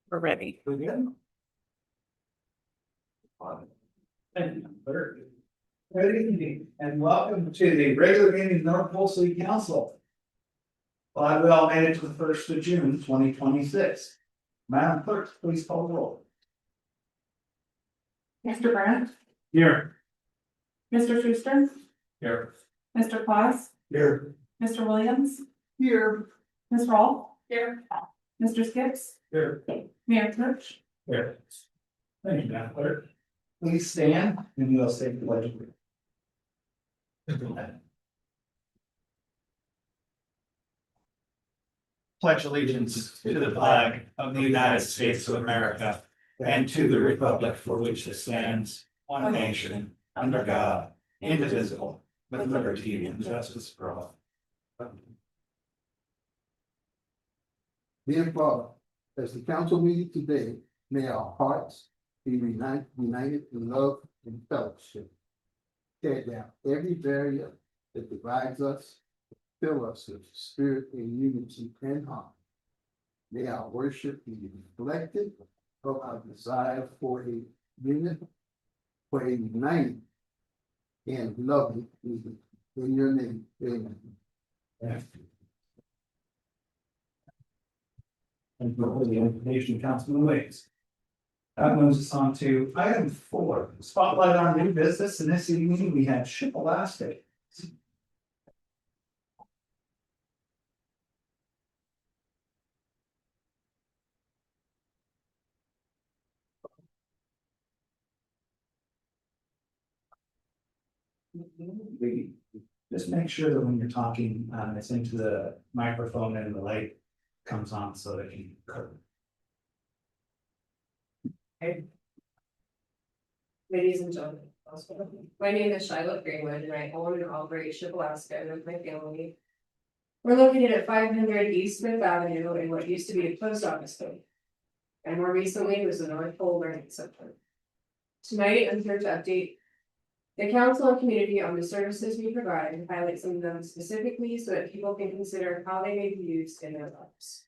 We're ready. Good. Thank you. Good evening and welcome to the regular meeting of North Pole City Council. Glad we all made it to the 1st of June, 2026. Madam Clerk, please call the roll. Mr. Brandt, Here. Mr. Schuster, Here. Mr. Claus, Here. Mr. Williams, Here. Ms. Rawl. Here. Mr. Skips, Here. Mayor Church. Here. Thank you, Madam Clerk. Please stand and you will say the pledge of allegiance. Pledge allegiance to the flag of the United States of America and to the republic for which it stands, one nation, under God, indivisible, with liberty and justice for all. Dear Father, as the council meeting today, may our hearts be united in love and fellowship. Tear down every barrier that divides us, fill us with spirit and unity and harmony. May our worship be reflected of our desire for a united and loving community. In your name, amen. And for the information, Councilman Waits. That moves us on to item 4, spotlight on new business. In this evening, we have Ship Elastic. Just make sure that when you're talking, it's into the microphone and the light comes on so that you can. Ladies and gentlemen, my name is Shiloh Greenwood and I own and operate Ship Alaska with my family. We're located at 500 East Smith Avenue in what used to be a post office building. And more recently was the North Pole Learning Center. Tonight, I'm here to update the council and community on the services we provide and highlight some of them specifically so that people can consider how they may be used in their lives.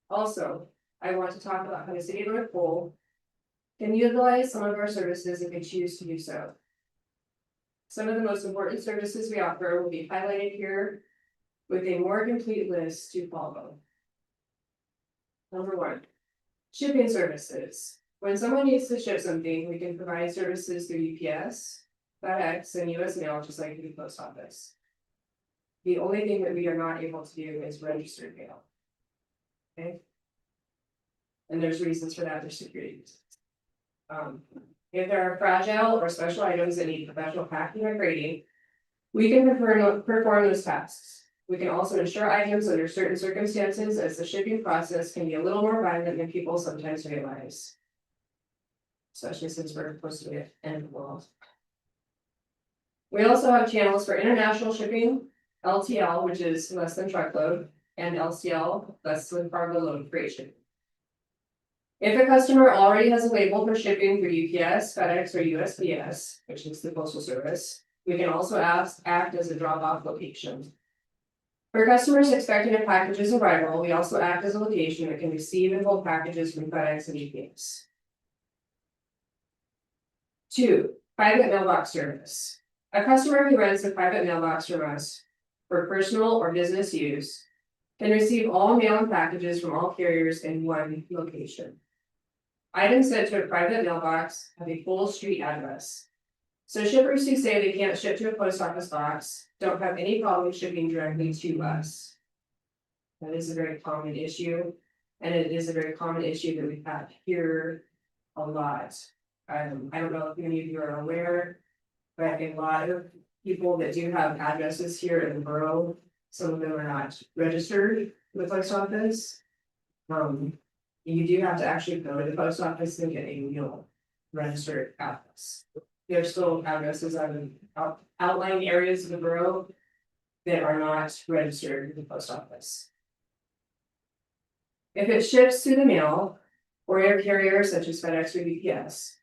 Also, I want to talk about how the city of North Pole can utilize some of our services if they choose to do so. Some of the most important services we offer will be highlighted here with a more complete list to follow. Number 1, shipping services. When someone needs to ship something, we can provide services through UPS, FedEx, and US Mail, just like the post office. The only thing that we are not able to do is registered mail. Okay. And there's reasons for that, there's security reasons. If there are fragile or special items that need professional packing or grading, we can perform those tasks. We can also insure items under certain circumstances, as the shipping process can be a little more violent than people sometimes realize. Especially since we're supposed to be at the end of the world. We also have channels for international shipping, LTL, which is less than truckload, and LCL, less than cargo load freight shipping. If a customer already has a label for shipping through UPS, FedEx, or USPS, which is the postal service, we can also act as a drop-off location. For customers expecting a package's arrival, we also act as a location that can receive and hold packages from FedEx and UPS. 2, private mailbox service. A customer who rents a private mailbox from us for personal or business use can receive all mail and packages from all carriers in one location. Items sent to a private mailbox have a full street address. So shippers who say they can't ship to a post office box don't have any problem shipping directly to us. That is a very common issue, and it is a very common issue that we've had here a lot. I don't know if many of you are aware, but a lot of people that do have addresses here in the borough, some of them are not registered with the post office. You do have to actually go to the post office and get a new registered address. There's still addresses out outlying areas of the borough that are not registered with the post office. If it ships through the mail or air carrier such as FedEx or UPS,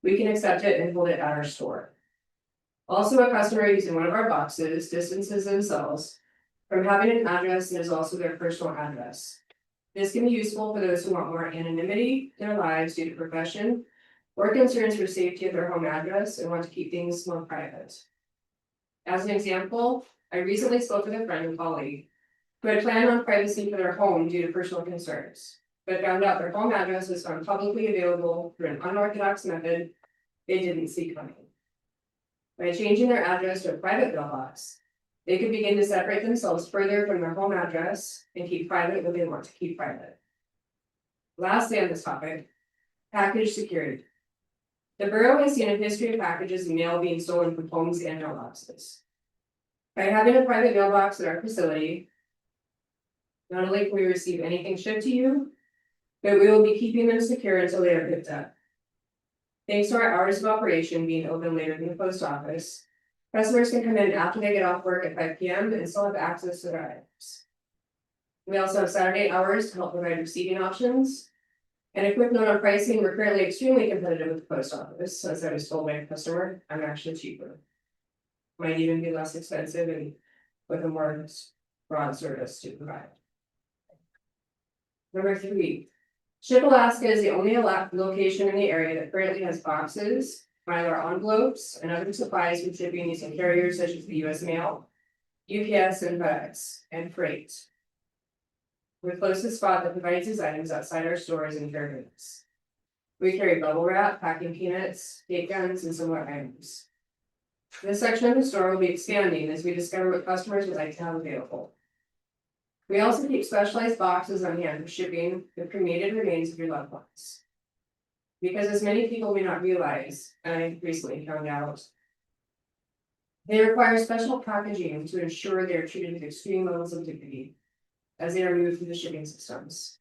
we can accept it and hold it at our store. Also, a customer using one of our boxes distances themselves from having an address that is also their personal address. This can be useful for those who want more anonymity in their lives due to profession or concerns for safety of their home address and want to keep things more private. As an example, I recently spoke with a friend and colleague who had planned on privacy for their home due to personal concerns, but found out their home address was found publicly available through an unorthodox method they didn't see coming. By changing their address to a private mailbox, they could begin to separate themselves further from their home address and keep private what they want to keep private. Lastly on this topic, package security. The borough has seen a history of packages and mail being stolen from homes and mailboxes. By having a private mailbox at our facility, not only can we receive anything shipped to you, but we will be keeping them secure until they are picked up. Thanks to our hours of operation being open later than the post office, customers can come in after they get off work at 5 p.m. and still have access to their items. We also have Saturday hours to help provide receiving options. And a quick note on pricing, we're currently extremely competitive with the post office, as I was told by a customer, I'm actually cheaper. Might even be less expensive and with a more broad service to provide. Number 3, Ship Alaska is the only location in the area that currently has boxes, Mylar envelopes, and other supplies for shipping using carriers such as the US Mail, UPS, and FedEx, and freight. We're the closest spot that provides these items outside our stores and care goods. We carry bubble wrap, packing peanuts, date guns, and similar items. This section of the store will be expanding as we discover what customers would like to have available. We also keep specialized boxes on hand for shipping the cremated remains of your loved ones. Because as many people may not realize, and I recently found out, they require special packaging to ensure they are treated with extreme levels of dignity as they are moved through the shipping systems.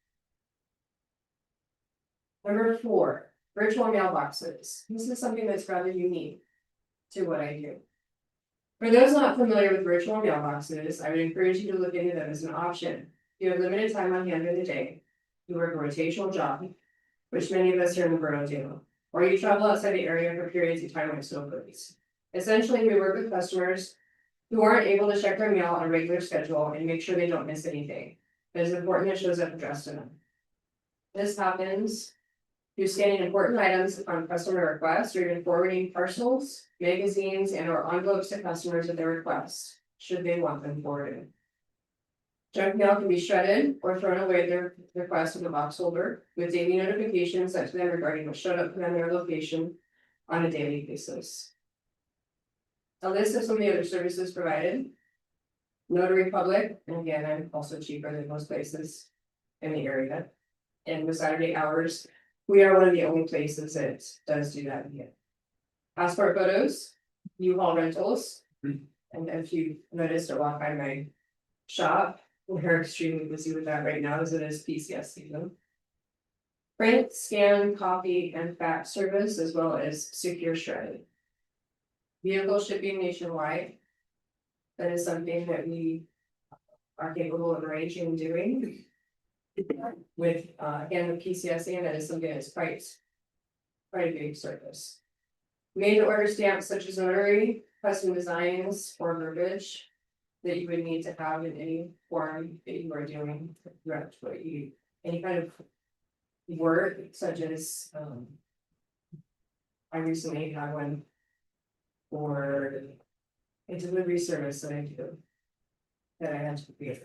Number 4, virtual mailboxes. This is something that's rather unique to what I do. For those not familiar with virtual mailboxes, I would encourage you to look into them as an option. If you have limited time on hand in the day, you work a rotational job, which many of us here in the borough do, or you travel outside the area for periods of time when snow freeze. Essentially, we work with customers who aren't able to check their mail on a regular schedule and make sure they don't miss anything. It is important it shows up addressed to them. This happens through scanning important items upon customer request or even forwarding parcels, magazines, and or envelopes to customers at their request, should they want them forwarded. Junk mail can be shredded or thrown away at their request in the box holder, with daily notifications sent to them regarding what showed up for them in their location on a daily basis. A list of some of the other services provided. Notary Public, and again, I'm also cheaper than most places in the area. And with Saturday hours, we are one of the only places that does do that again. Passport photos, U-Haul rentals, and if you noticed or walk by my shop, we're extremely busy with that right now as it is PCS season. Print, scan, copy, and fax service, as well as secure shredding. Vehicle shipping nationwide. That is something that we are capable of arranging and doing. With, again, with PCSing, that is something that's quite a big service. Made to order stamps such as notary, custom designs, or verbiage that you would need to have in any form that you are doing throughout what you, any kind of work such as, I recently had one for a delivery service that I do, that I had to create.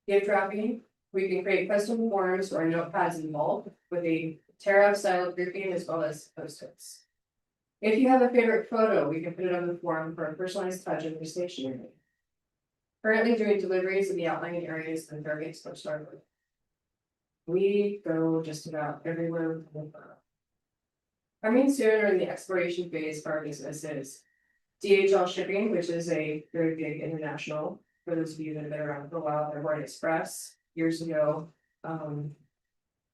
Gift wrapping, we can create custom forms or notepads in bulk with a tear-off style grouping as well as post-its. If you have a favorite photo, we can put it on the form for a personalized touch of your stationery. Currently doing deliveries in the outlying areas and Fairbanks Post Starwood. We go just about everywhere. Coming soon or in the exploration phase for our business is DHL shipping, which is a very big international. For those of you that have been around for a while, Airborne Express years ago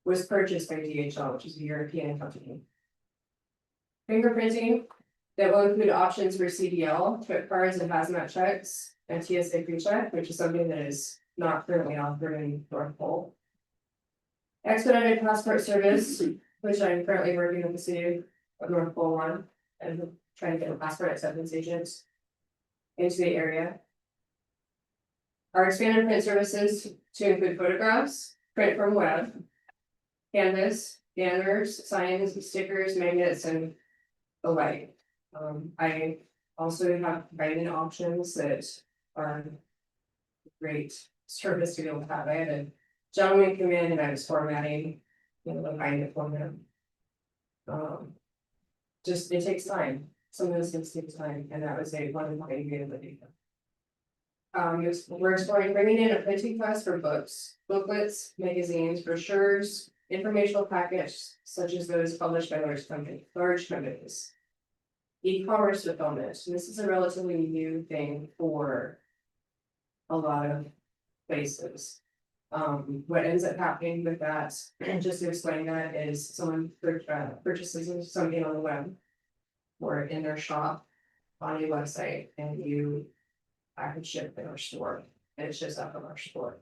was purchased by DHL, which is a European company. Fingerprinting that will include options for CDL, trip cards, and hazmat checks, and TSA pre-check, which is something that is not currently offered in North Pole. Expedited passport service, which I'm currently working with the city of North Pole on, and trying to get a passport acceptance agent into the area. Our expanded print services to include photographs, print from web, canvas, banners, signs, stickers, magnets, and the like. I also have writing options that are great service to be able to have. I had a gentleman come in and I was formatting, behind it for him. Just, it takes time. Some of those things take time, and that was a one way to be able to do that. We're exploring bringing in a printing class for books, booklets, magazines, brochures, informational packets such as those published by large companies. E-commerce fulfillment, and this is a relatively new thing for a lot of places. What ends up happening with that, just to explain that, is someone purchases something on the web or in their shop on a website, and you package ship in our store, and it's just up in our store.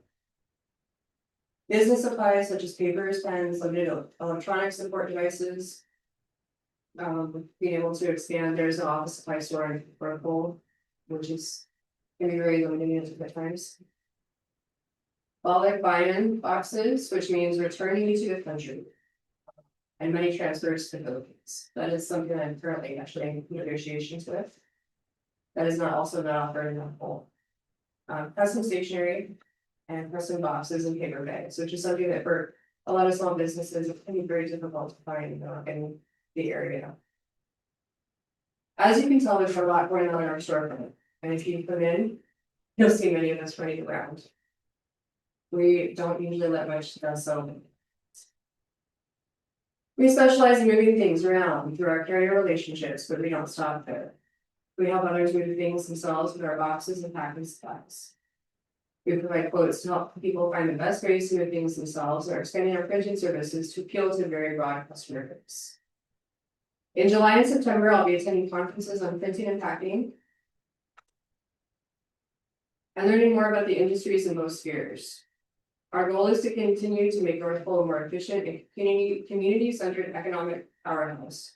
Business supplies such as papers, pens, limited electronic support devices. Being able to expand, there's an office supply store in Brookville, which is can be very limited at times. Bulk buy-in boxes, which means returning to the country. And money transfers to the Philippines. That is something I'm currently actually in negotiations with. That is not also not offered in the whole. Custom stationery and custom boxes and paper bags, which is something that for a lot of small businesses, it can be very difficult to find in the area. As you can tell, there's a lot going on in our storefront, and if you come in, you'll see many of us running around. We don't usually let much sell. We specialize in moving things around through our carrier relationships, but we don't stop there. We help others move things themselves with our boxes and packing supplies. We provide quotes to help people find the best ways to move things themselves and are expanding our printing services to appeal to a very broad customer base. In July and September, I'll be attending conferences on printing and packing and learning more about the industries in both spheres. Our goal is to continue to make North Pole a more efficient and community-centered economic powerhouse,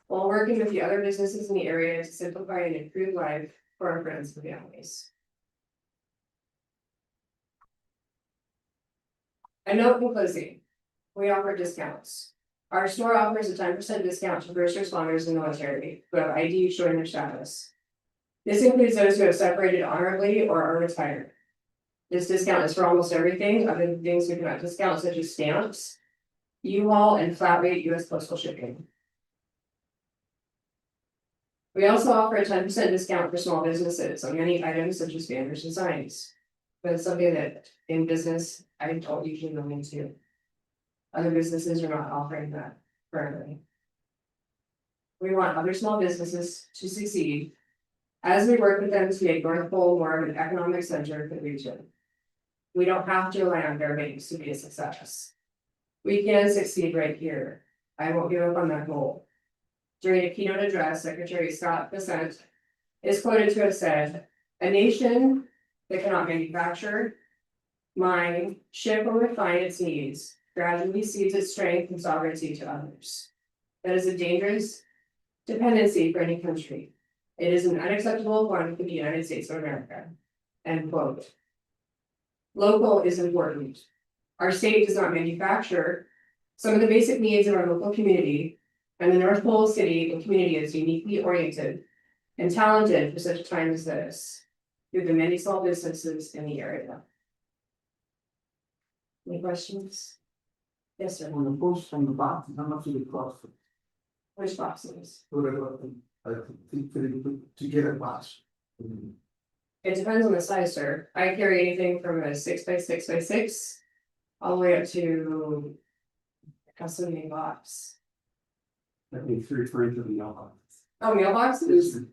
while working with the other businesses in the area to simplify and improve life for our friends and families. A note in closing, we offer discounts. Our store offers a 10% discount to first responders and military who have ID showing their status. This includes those who have separated honorably or are retired. This discount is for almost everything other than things we cannot discount, such as stamps, U-Haul, and flat rate US postal shipping. We also offer a 10% discount for small businesses on many items such as banners and signs. But it's something that in business, I don't usually go into. Other businesses are not offering that currently. We want other small businesses to succeed as we work with them to make North Pole more of an economic center for the region. We don't have to rely on Fairbanks to be a success. We can succeed right here. I won't give up on that goal. During a keynote address, Secretary Scott Bessent is quoted to have said, "A nation that cannot manufacture, mine, ship, or refine its needs gradually cedes its strength and sovereignty to others. That is a dangerous dependency for any country. It is an unacceptable one for the United States of America." End quote. Local is important. Our state does not manufacture some of the basic needs of our local community, and the North Pole city and community is uniquely oriented and talented for such a time as this, through the many small businesses in the area. Any questions? Yes, sir. On the post from the box, how much did it cost? Which boxes? To get a box. It depends on the size, sir. I carry anything from a 6x6x6 all the way up to a custom made box. That means 3 to the yellow. Oh, mailboxes?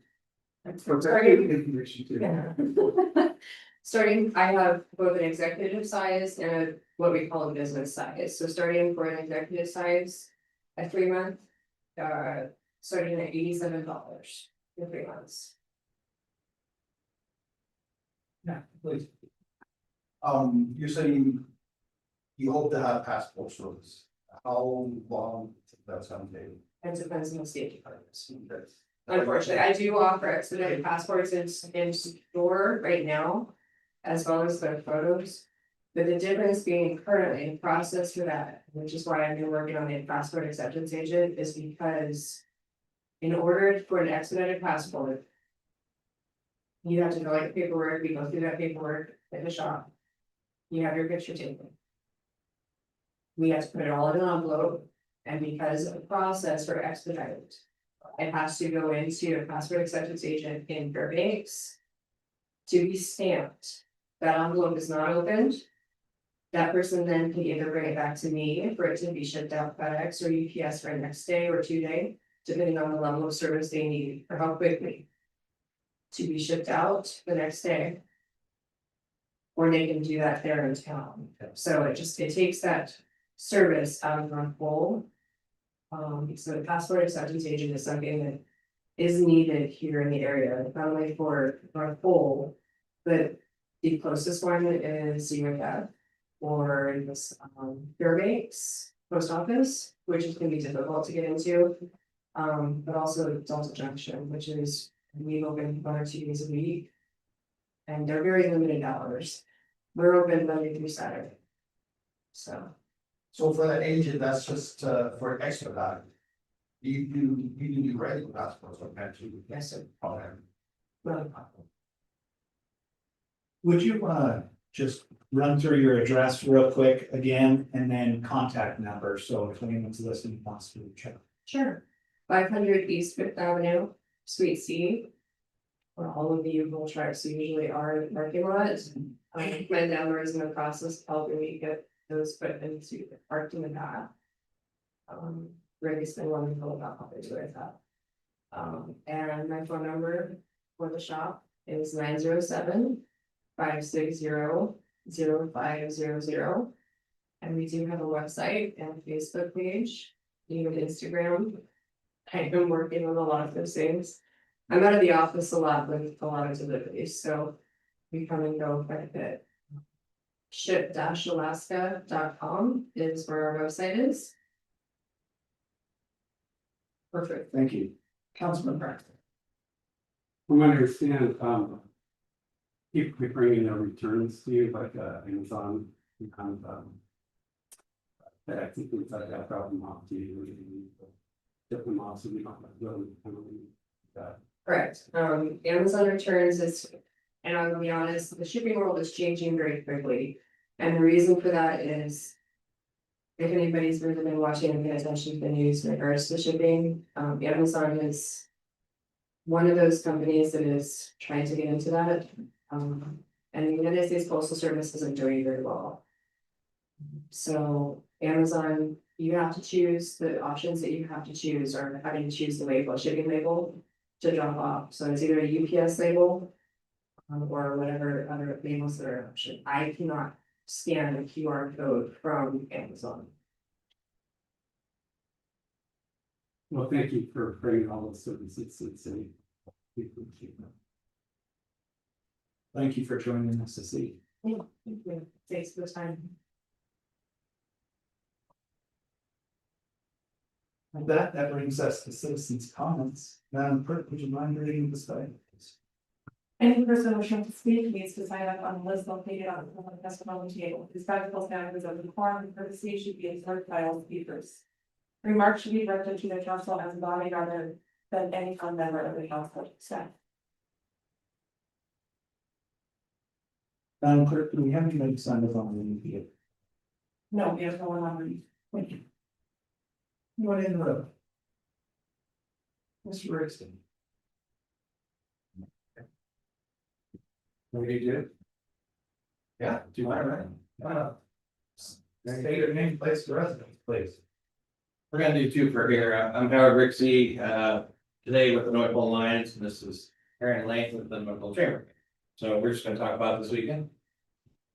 Starting, I have both an executive size and what we call a business size. So starting for an executive size, a 3-month, starting at $87 for 3 months. Yeah, please. You're saying you hope to have passport service. How long that's gonna take? It depends on the state departments. Unfortunately, I do offer expedited passports in store right now, as well as the photos. But the difference being currently in process for that, which is why I've been working on the passport acceptance agent, is because. In order for an expedited passport. You have to go like paperwork, we go through that paperwork at the shop. You have your picture taken. We have to put it all in an envelope, and because of the process for expedited. It has to go into a passport acceptance agent in Fairbanks. To be stamped, that envelope is not opened. That person then can either bring it back to me for it to be shipped out FedEx or UPS for next day or 2 day, depending on the level of service they need or how quickly. To be shipped out the next day. Or they can do that there in town, so it takes that service out of our whole. So the passport acceptance agent is something that is needed here in the area, not only for our whole. But the closest one is UNF or this Fairbanks post office, which is gonna be difficult to get into. But also Delta Junction, which is, we open 1 or 2 days a week. And they're very limited hours. We're open Monday through Saturday. So, So for that agent, that's just for expedite. You do regular passports, okay? yes, sir. Okay. Well, Would you just run through your address real quick again and then contact number, so if anyone's listening wants to check. sure. 500 East Fifth Avenue, Suite C. Where all of the usual trucks usually are in the parking lot. My landlord is in the process of helping me get those put into parked in the back. Ready's been wonderful about helping me with that. And my phone number for the shop is 907-560-0500. And we do have a website and a Facebook page, even Instagram. I've been working on a lot of those things. I'm out of the office a lot with a lot of deliveries, so we come and go quite a bit. Ship-alaska.com is where our website is. Perfect, thank you. Councilman Braxton. From what I understand, people keep bringing their returns to you, like, Amazon, and, FedEx, and things like that, drop them off to you, and ship them off, so we don't have to go that. Correct, Amazon returns is, and I'm gonna be honest, the shipping world is changing very quickly. And the reason for that is. If anybody's really been watching and paying attention to the news in regards to shipping, Amazon is. One of those companies that is trying to get into that, and the United States Postal Service isn't doing very well. So Amazon, you have to choose the options that you have to choose, or having to choose the label, shipping label to drop off, so it's either a UPS label. Or whatever other labels that are an option, I cannot scan a QR code from Amazon. Well, thank you for bringing all those services to the city. Thank you for joining us this evening. Yeah, thank you. Thanks for the time. With that, that brings us to citizens' comments. Madam Clerk, would you mind reading the statement? Any person wishing to speak needs to sign up on the list located on the public testimony table. Respectful standards of decorum and courtesy should be observed by all speakers. Remarks should be directed to the council as a body rather than any one member of the council staff. Madam Clerk, do we have anybody signed up on the media? No, we have no one on the. Thank you. Anyone in the room? Mr. Rigsby. What do you do? Yeah, do I right? State your name, place of residence, please. We're gonna do two for here. I'm Howard Rixey, today with the North Pole Alliance, and this is Aaron Lane with the North Pole Chamber. So we're just gonna talk about this weekend.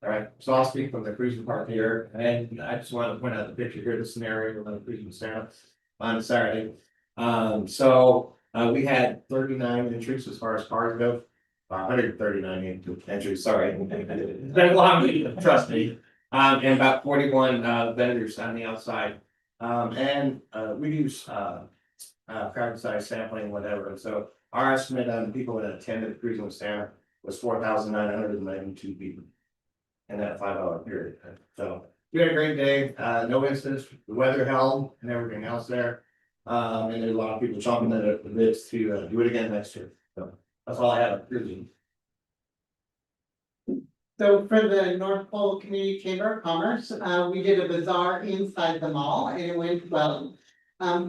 All right, so I'll speak from the cruising park here, and I just wanted to point out the picture here, the scenario of the cruising stand on Saturday. We had 39 entries as far as cars go. 139 entries, sorry. It's been a long week, trust me. And about 41 vendors on the outside. We use crowd size sampling, whatever. So our estimate on people that attended the cruising stand was 4,992 people. in that 5 hour period. So we had a great day, no incidents, the weather held and everything else there. And there's a lot of people chomping at the bits to do it again next year. So that's all I have. So for the North Pole Community Chamber of Commerce, we did a bazaar inside the mall and it went well.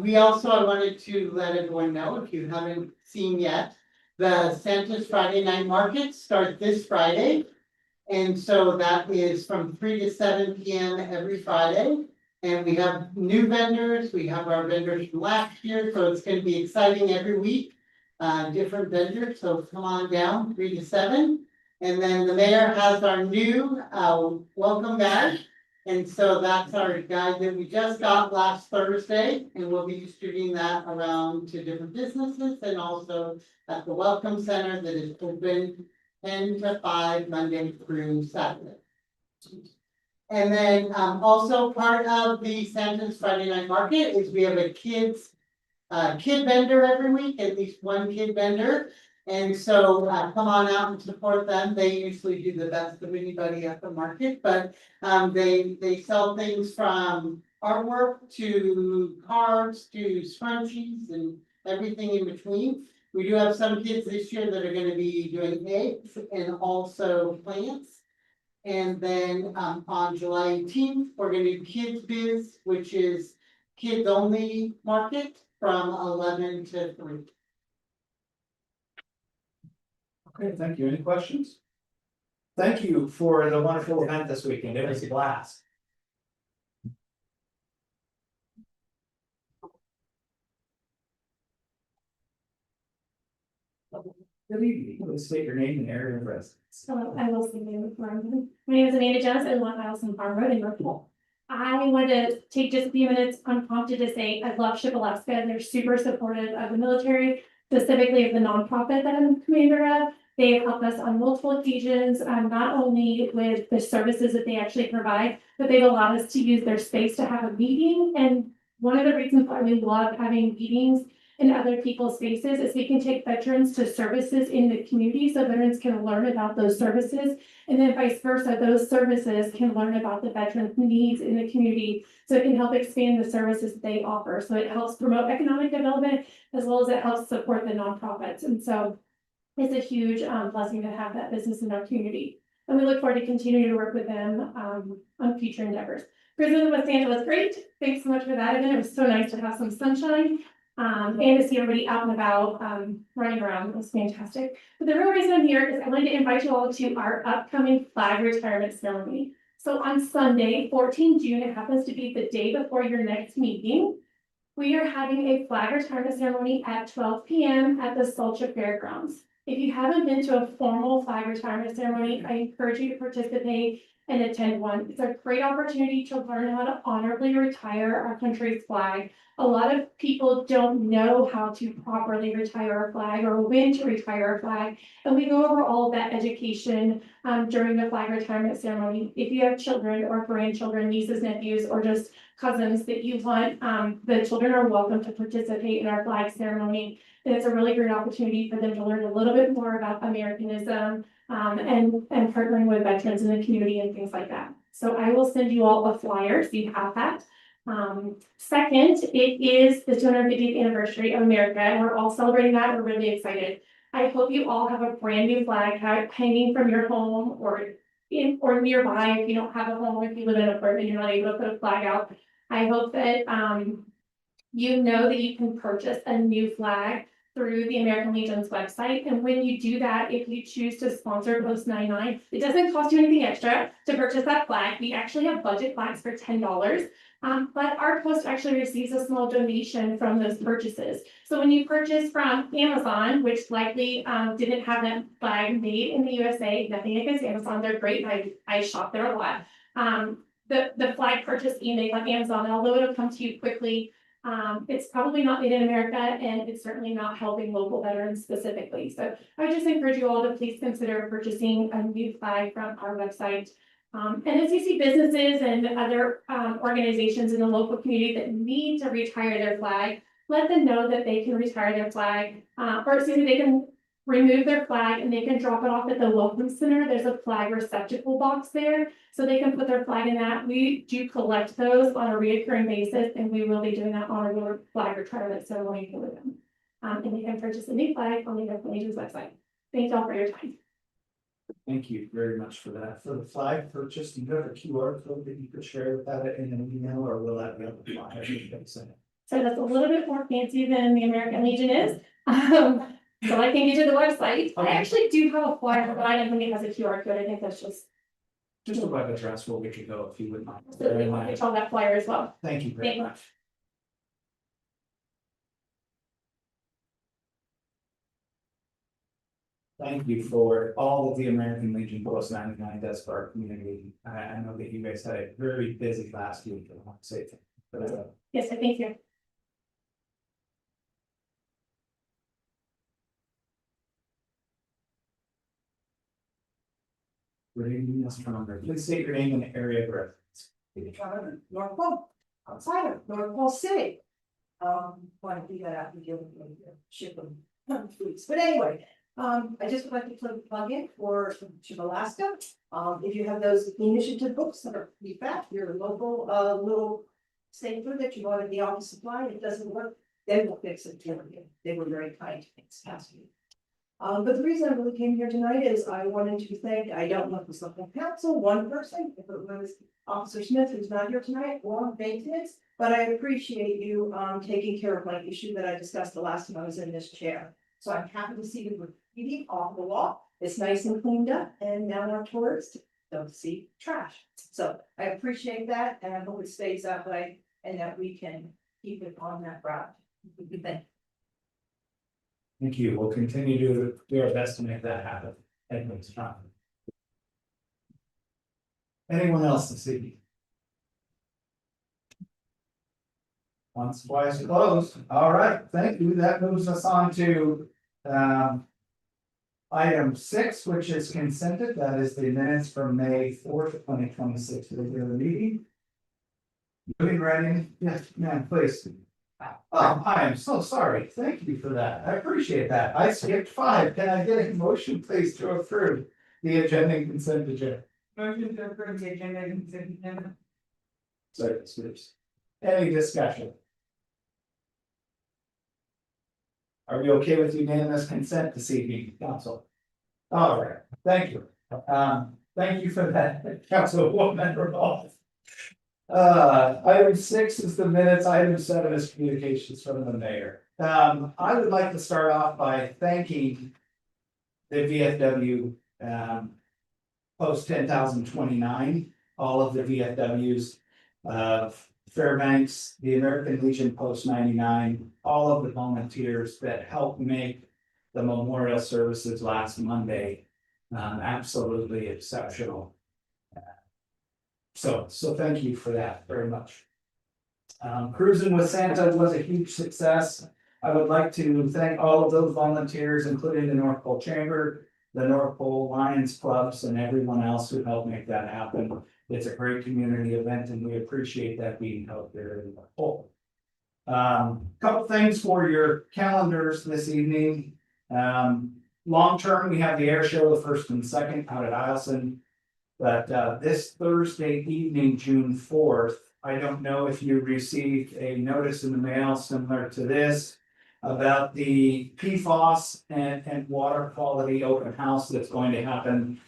We also, I wanted to let everyone know, if you haven't seen yet, the Santa's Friday Night Market starts this Friday. And so that is from 3 to 7 p.m. every Friday. And we have new vendors, we have our vendors from last year, so it's gonna be exciting every week. Different vendors, so come on down, 3 to 7. And then the mayor has our new welcome badge. And so that's our guide that we just got last Thursday, and we'll be distributing that around to different businesses and also at the welcome center that is open 10 to 5 Monday through Saturday. And then also part of the Santa's Friday Night Market is we have a kid vendor every week, at least one kid vendor. And so come on out and support them. They usually do the best of anybody at the market, but they sell things from artwork to cards to scrunchies and everything in between. We do have some kids this year that are gonna be doing eggs and also plants. And then on July 18th, we're gonna do Kids Biz, which is kids only market from 11 to 3. Okay, thank you. Any questions? Thank you for the wonderful event this weekend. It was a blast. Good evening. Please state your name and area of residence. Hello, I will say name before I'm done. My name is Amanda Jones, I live on Allison Farm Road in North Pole. I wanted to take just a few minutes unprompted to say I love Ship Alaska and they're super supportive of the military, specifically of the nonprofit that I'm commander of. They have helped us on multiple occasions, not only with the services that they actually provide, but they've allowed us to use their space to have a meeting. And one of the reasons why we love having meetings in other people's spaces is we can take veterans to services in the community so veterans can learn about those services. And then vice versa, those services can learn about the veterans' needs in the community. So it can help expand the services they offer. So it helps promote economic development as well as it helps support the nonprofits. And so it's a huge blessing to have that business in our community. And we look forward to continuing to work with them on future endeavors. Presenting with Santa was great. Thanks so much for that event. It was so nice to have some sunshine. And to see everybody out and about, running around. It was fantastic. But the real reason I'm here is I wanted to invite you all to our upcoming flag retirement ceremony. So on Sunday, 14 June, it happens to be the day before your next meeting. We are having a flag retirement ceremony at 12 p.m. at the Sulcha Fairgrounds. If you haven't been to a formal flag retirement ceremony, I encourage you to participate and attend one. It's a great opportunity to learn how to honorably retire our country's flag. A lot of people don't know how to properly retire a flag or when to retire a flag. And we go over all of that education during the flag retirement ceremony. If you have children or grandchildren, nieces, nephews, or just cousins that you want, the children are welcome to participate in our flag ceremony. And it's a really great opportunity for them to learn a little bit more about Americanism and partnering with veterans in the community and things like that. So I will send you all a flyer so you have that. Second, it is the 250th anniversary of America, and we're all celebrating that. We're really excited. I hope you all have a brand new flag hanging from your home or nearby. If you don't have a home, if you live in an apartment, you're not able to put a flag out. I hope that you know that you can purchase a new flag through the American Legion's website. And when you do that, if you choose to sponsor Post 99, it doesn't cost you anything extra to purchase that flag. We actually have budget flags for $10. But our post actually receives a small donation from those purchases. So when you purchase from Amazon, which likely didn't have that flag made in the USA, nothing against Amazon, they're great. I shop there a lot. The flag purchase you make on Amazon, although it'll come to you quickly, it's probably not made in America, and it's certainly not helping local veterans specifically. So I would just encourage you all to please consider purchasing a new flag from our website. And as you see businesses and other organizations in the local community that need to retire their flag, let them know that they can retire their flag, or excuse me, they can remove their flag and they can drop it off at the Welcome Center. There's a flag receptacle box there. So they can put their flag in that. We do collect those on a reoccurring basis, and we will be doing that on our flag retirement ceremony for them. And you can purchase a new flag on the American Legion's website. Thank y'all for your time. Thank you very much for that. For the flag purchase, do you have a QR code that you could share with that in an email, or will that be on the flyer? So that's a little bit more fancy than the American Legion is. So I can get you the website. I actually do have a flyer, but I don't think it has a QR code. I think that's just. Just a web address where we could go if you would mind. I'll get y'all that flyer as well. Thank you very Thank you. much. Thank you for all of the American Legion Post 99 does for our community. I know that you guys had a very busy last week. I want to say thank you for that. Yes, sir. Thank you. Please state your name and area of residence. North Pole, outside of North Pole City. Want to do that after giving them ship them fleets, but anyway, I just would like to plug in for Alaska. If you have those initiative books that are feedback, your local little safer that you want in the office supply, it doesn't work, they will fix it for you. They were very kind to me, ask me. But the reason I really came here tonight is I wanted to thank, I don't know if it's local council, one person, if it was Officer Smith, who's not here tonight, or maintenance, but I appreciate you taking care of my issue that I discussed the last time I was in this chair. So I'm happy to see the graffiti off the wall. It's nice and cleaned up, and now our tourists don't see trash. So I appreciate that, and I hope it stays that way, and that we can keep it on that route. Thank you. Thank you. We'll continue to do our best to make that happen. Anyways, anyone else this evening? Once, twice, closed. All right, thank you. That moves us on to item 6, which is consented. That is the minutes from May 4th, 2026, regular meeting. Moving right in. Yes, ma'am, please. Oh, I am so sorry. Thank you for that. I appreciate that. I skipped 5. Can I get a motion, please, to approve the agenda and consent agenda? Motion to approve the agenda and consent agenda. Sorry, skips. Any discussion? Are we okay with unanimous consent this evening, council? All right, thank you. Thank you for that, Councilwoman Revolve. Item 6 is the minutes. Item 7 is communications from the mayor. I would like to start off by thanking the VFW post 10,029, all of the VFWs, Fairbanks, the American Legion post 99, all of the volunteers that helped make the memorial services last Monday absolutely exceptional. So thank you for that very much. Cruising with Santa was a huge success. I would like to thank all of those volunteers, including the North Pole Chamber, the North Pole Lions Clubs, and everyone else who helped make that happen. It's a great community event, and we appreciate that being held there in North Pole. Couple things for your calendars this evening. Long term, we have the air show, the 1st and 2nd out at Eielson. But this Thursday evening, June 4th, I don't know if you received a notice in the mail similar to this about the PFAS and water quality open house that's going to happen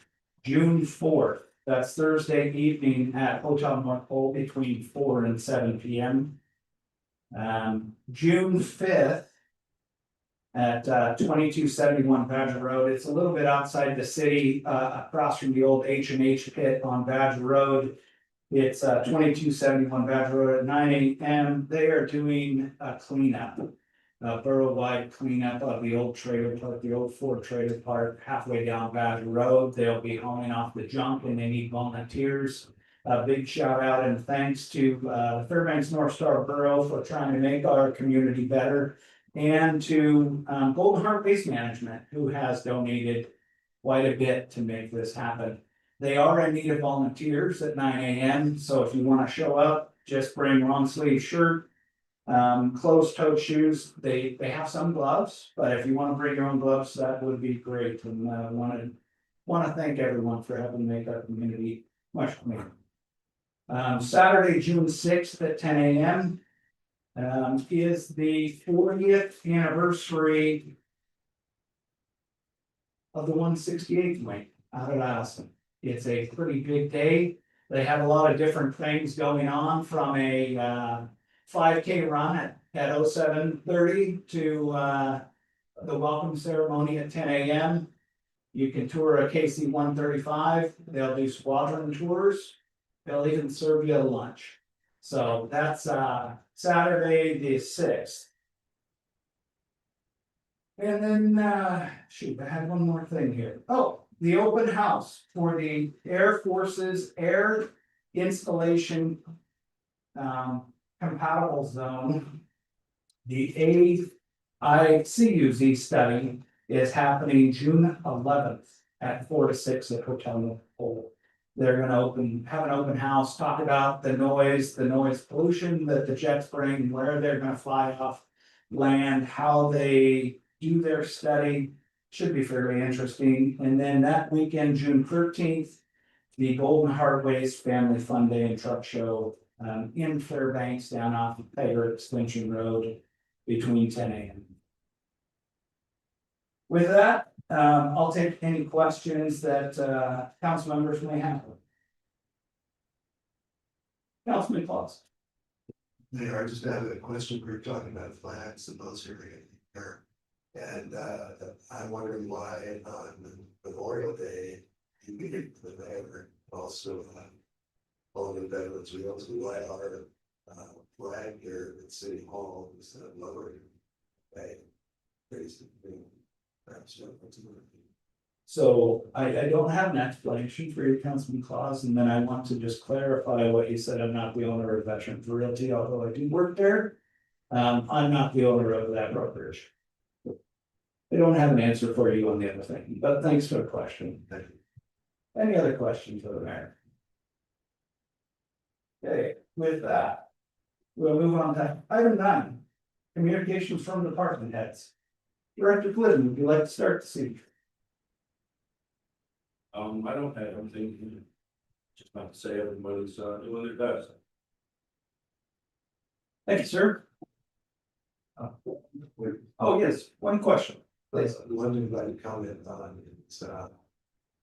June 4th. That's Thursday evening at Hotel North Pole between 4 and 7 p.m. June 5th at 2271 Badger Road. It's a little bit outside the city, across from the old H&H pit on Badger Road. It's 2271 Badger Road at 9 a.m. They are doing a cleanup, a borough-wide cleanup of the old trailer park, the old Ford trailer park halfway down Badger Road. They'll be hauling off the junk and they need volunteers. A big shout out and thanks to Fairbanks North Star Borough for trying to make our community better, and to Golden Heart Waste Management, who has donated quite a bit to make this happen. They are in need of volunteers at 9 a.m. So if you want to show up, just bring long sleeve shirt, Closed-toed shoes, they have some gloves, but if you wanna bring your own gloves, that would be great, and wanna thank everyone for helping make our community much cleaner. Saturday, June 6th at 10 AM. Is the 40th anniversary of the 168th wing out at Allison. It's a pretty big day. They have a lot of different things going on, from a 5K run at 07:30 to the welcome ceremony at 10 AM. You can tour a KC 135. They'll do squadron tours. They'll even serve you a lunch. So that's Saturday the 6th. And then, shoot, I had one more thing here. Oh, the open house for the Air Force's air installation compatible zone. The AICUZ study is happening June 11th at 4 to 6 at Hotel Nicole. They're gonna have an open house, talk about the noise pollution that the jets bring, where they're gonna fly off land, how they do their study. Should be fairly interesting. And then that weekend, June 13th, the Golden Heartways Family Fun Day and Truck Show in Fairbanks, down off of Tiger Extension Road, between 10 AM. With that, I'll take any questions that council members may have. Councilman Claus. Mayor, I just have a question. We were talking about flags and those here. And I'm wondering why on Memorial Day, you meet the mayor, also all the veterans, we also why our flag here at City Hall instead of lowering. So I don't have an explanation for your Councilman Claus, and then I want to just clarify what you said. I'm not the owner of Veterans Realty, although I do work there. I'm not the owner of that brokerage. I don't have an answer for you on the other thing, but thanks for the question. Thank you. Any other questions for the mayor? Okay, with that, we'll move on to item 9, communications from department heads. Director Glidden, would you like to start this evening? I don't have anything, just not to say everybody's doing their best. Thank you, sir. Oh, yes, one question. Please, one thing I'd like to comment on is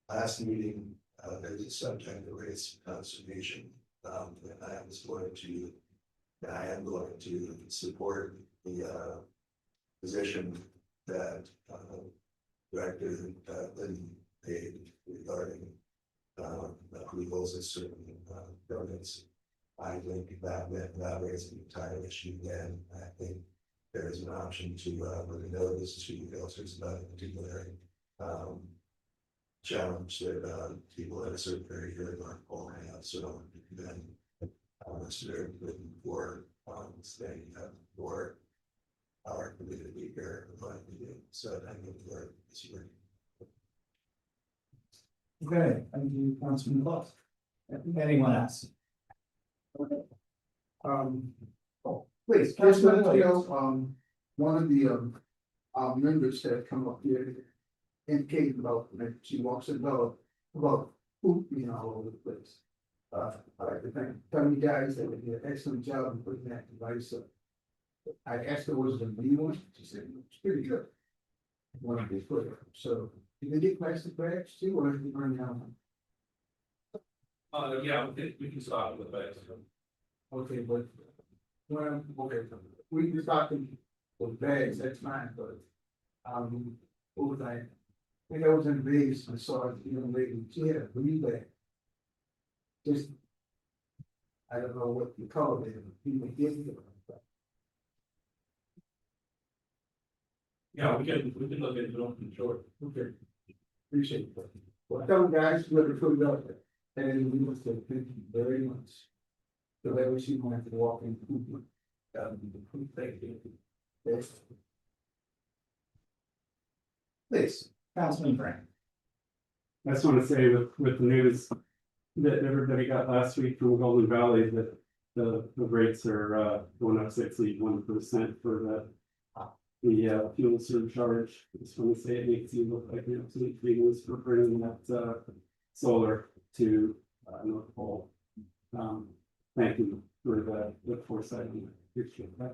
last meeting, there's a subject of race conservation. And I am going to support the position that Director Lynn made regarding approvals of certain permits. I think that raises an entire issue again. I think there's an option to notice to realtors about a particular challenge that people at a certain area here aren't all have. So then they're looking for staying for our community here. So I think we're Okay, thank you, Councilman Claus. Anyone else? Please, Just Councilman want to Williams. know, one of the members that come up here indicated about, when she walks in about poop being all over the place. I like to thank some of you guys that did an excellent job in putting that device up. I asked her, was it a new one? She said, it's pretty good. One of these put it. So, you can get plastic bags too, or you can run out. Yeah, we can start with that. Okay, but. Well, okay, we can start with bags, that's fine, but. What was I think I was in Vegas, I saw a young lady, she had a blue bag. Just. I don't know what you call it, people give it. Yeah, we can look at it on short. Okay. Appreciate it. Well, some guys let it put it up there, and we must have thank you very much. So that way she won't have to walk in. Thank you. Yes. Please, Councilman Frank. I just want to say with the news that everybody got last week from Golden Valley, that the rates are going up 61% for the fuel surcharge. Just want to say it makes you look like an absolute genius for bringing that solar to North Pole. Thank you for the foresight. Appreciate that.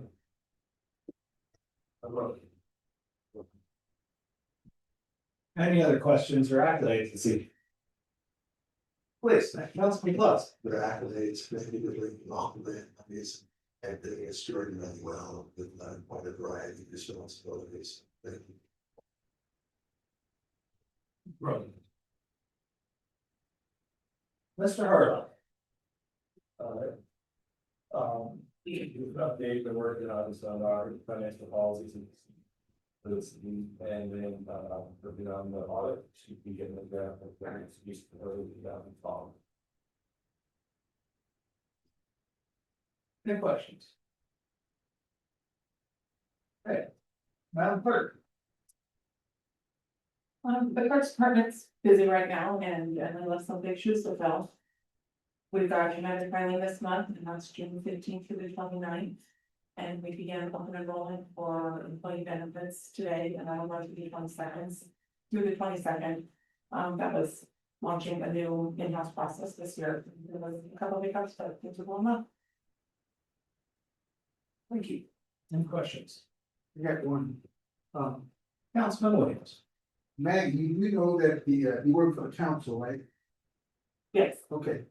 Any other questions or accolades this evening? Please, Councilman Claus. Their accolades, particularly compliment, is and doing extraordinarily well with quite a variety of responsibilities. Thank you. Right. Mr. Harlow. We've updated the work that I was on our financial policies and then working on the audit, should be getting the draft of variance use for early 2012. Any questions? Okay, Madam Clerk. The clerk's department's busy right now and unless some big shoes to fill. We've got United filing this month and that's June 15th through the 29th. And we began open enrollment for employee benefits today and that'll run to the 22nd through the 22nd. That was launching a new in-house process this year. There was a couple of hiccups, but things are going well. Thank you. Any questions? I got one. Councilman Williams. Maggie, you know that you work for the council, right? Yes. Okay.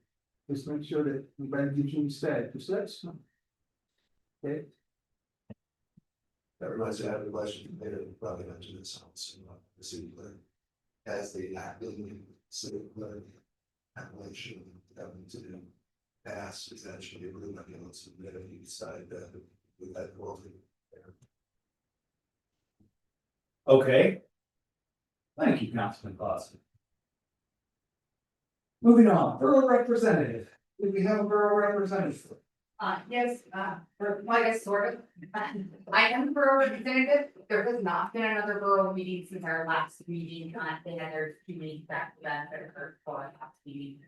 Just make sure that everybody gives you status. That's. Okay. That reminds me, I have a question, maybe probably mentioned this on the city clerk. As the acting city clerk appellation coming to pass, is actually a room, you know, so that if you decide that with that quality. Okay. Thank you, Councilman Clausen. Moving on, borough representative. Do we have a borough representative? Yes, or I guess sort of. I am the borough representative. There has not been another borough meeting since our last meeting. They had their 2 meetings back to back that occurred for our last meeting.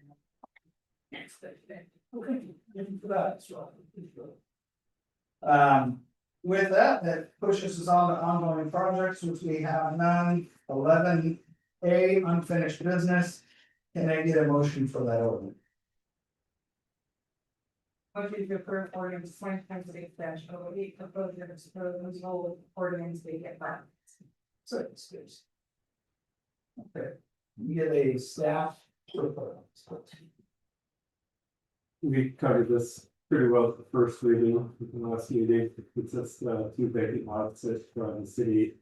Next Thursday. Okay, thank you for that. With that pushes us on to ongoing projects, which we have none. 11A, unfinished business. Can I get a motion for that ordinance? Motion to approve ordinance 2026-08, proposed and proposed ordinance they get back. So it's good. Okay, we get a staff report. We covered this pretty well at the first reading, the last meeting. It's just 2 vacant lots that the city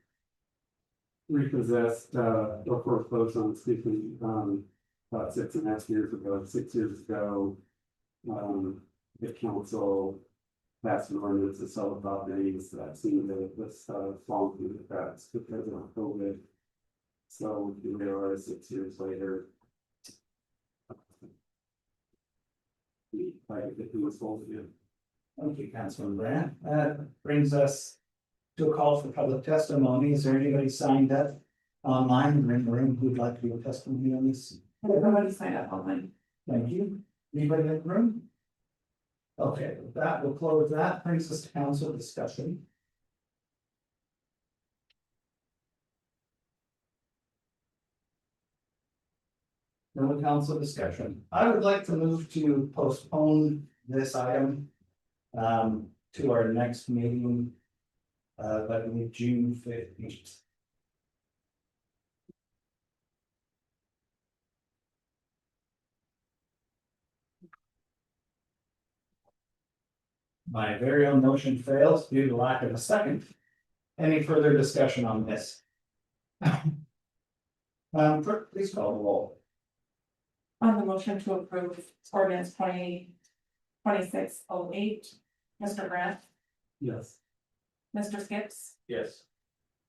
repossessed or foreclosed on, speaking about 6.5 years ago, 6 years ago. The council passed an ordinance to sell the properties that seemed to just fall through the cracks because of COVID. So here we are 6 years later. Like it was sold again. Thank you, Councilman Brandt. That brings us to a call for public testimony. Is there anybody signed up online or in the room who'd like to give a testimony on this? Everybody sign up online. Thank you. Anybody in the room? Okay, with that, we'll close that. Brings us to council discussion. No council discussion. I would like to move to postpone this item to our next meeting, that will be June 15th. My very own motion fails due to lack of a second. Any further discussion on this? Clerk, please call the roll. On the motion to approve ordinance 2026-08, Mr. Grant, Yes. Mr. Skips, Yes.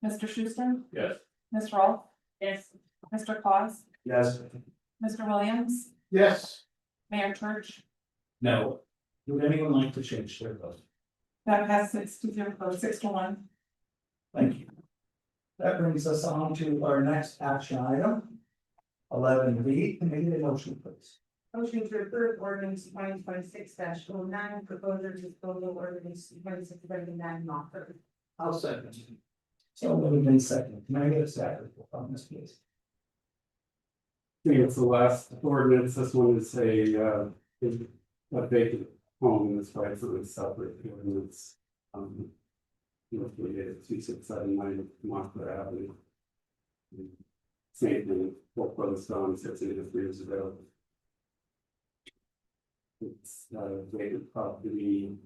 Mr. Schuster, Yes. Ms. Rolfe. Yes. Mr. Claus, Yes. Mr. Williams, Yes. Mayor Church. No. Would anyone like to change their vote? That passes 6-0 or 6-1. Thank you. That brings us on to our next action item. 11B, can I get a motion, please? Motion to approve ordinance 2026-09, proposal disposal ordinance 2679, offer. I'll second. So moved in second. Can I get a second on this, please? I think it's the last ordinance. This one is a vacant home in this right, so it's separate ordinance. Located at 2679 Montclair Avenue. Same thing, foreclosed on 6 years ago. It's vacant property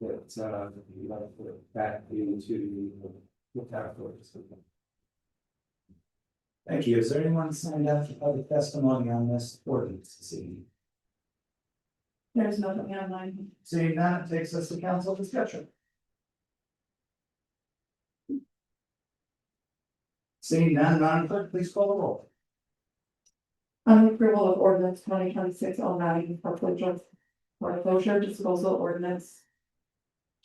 that we like to put back into the capital. Thank you. Is there anyone signed up for public testimony on this ordinance this evening? There's nothing online. Seeing none, it takes us to council discussion. Seeing none, Madam Clerk, please call the roll. On the approval of ordinance 2026-09, foreclosure disposal ordinance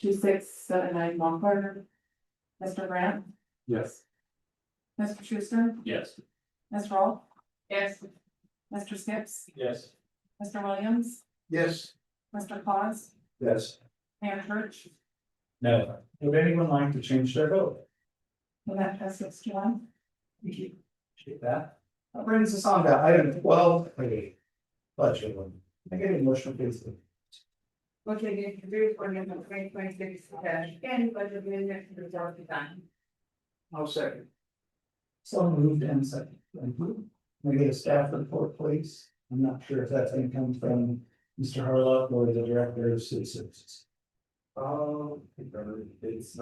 2679 Montclair. Mr. Grant, Yes. Mr. Schuster, Yes. Ms. Rolfe, Yes. Mr. Skips, Yes. Mr. Williams, Yes. Mr. Claus, Yes. Mayor Church, No. Would anyone like to change their vote? and that passes 6-1. Thank you. Appreciate that. That brings us on to item 12A. Budget one. Can I get a motion, please? Motion to introduce ordinance 2026-10, budget amendment to resolve the time. I'll second. So moved and second. Thank you. Can I get a staff report, please? I'm not sure if that's going to come from Mr. Harlow or the Director of City Services. It's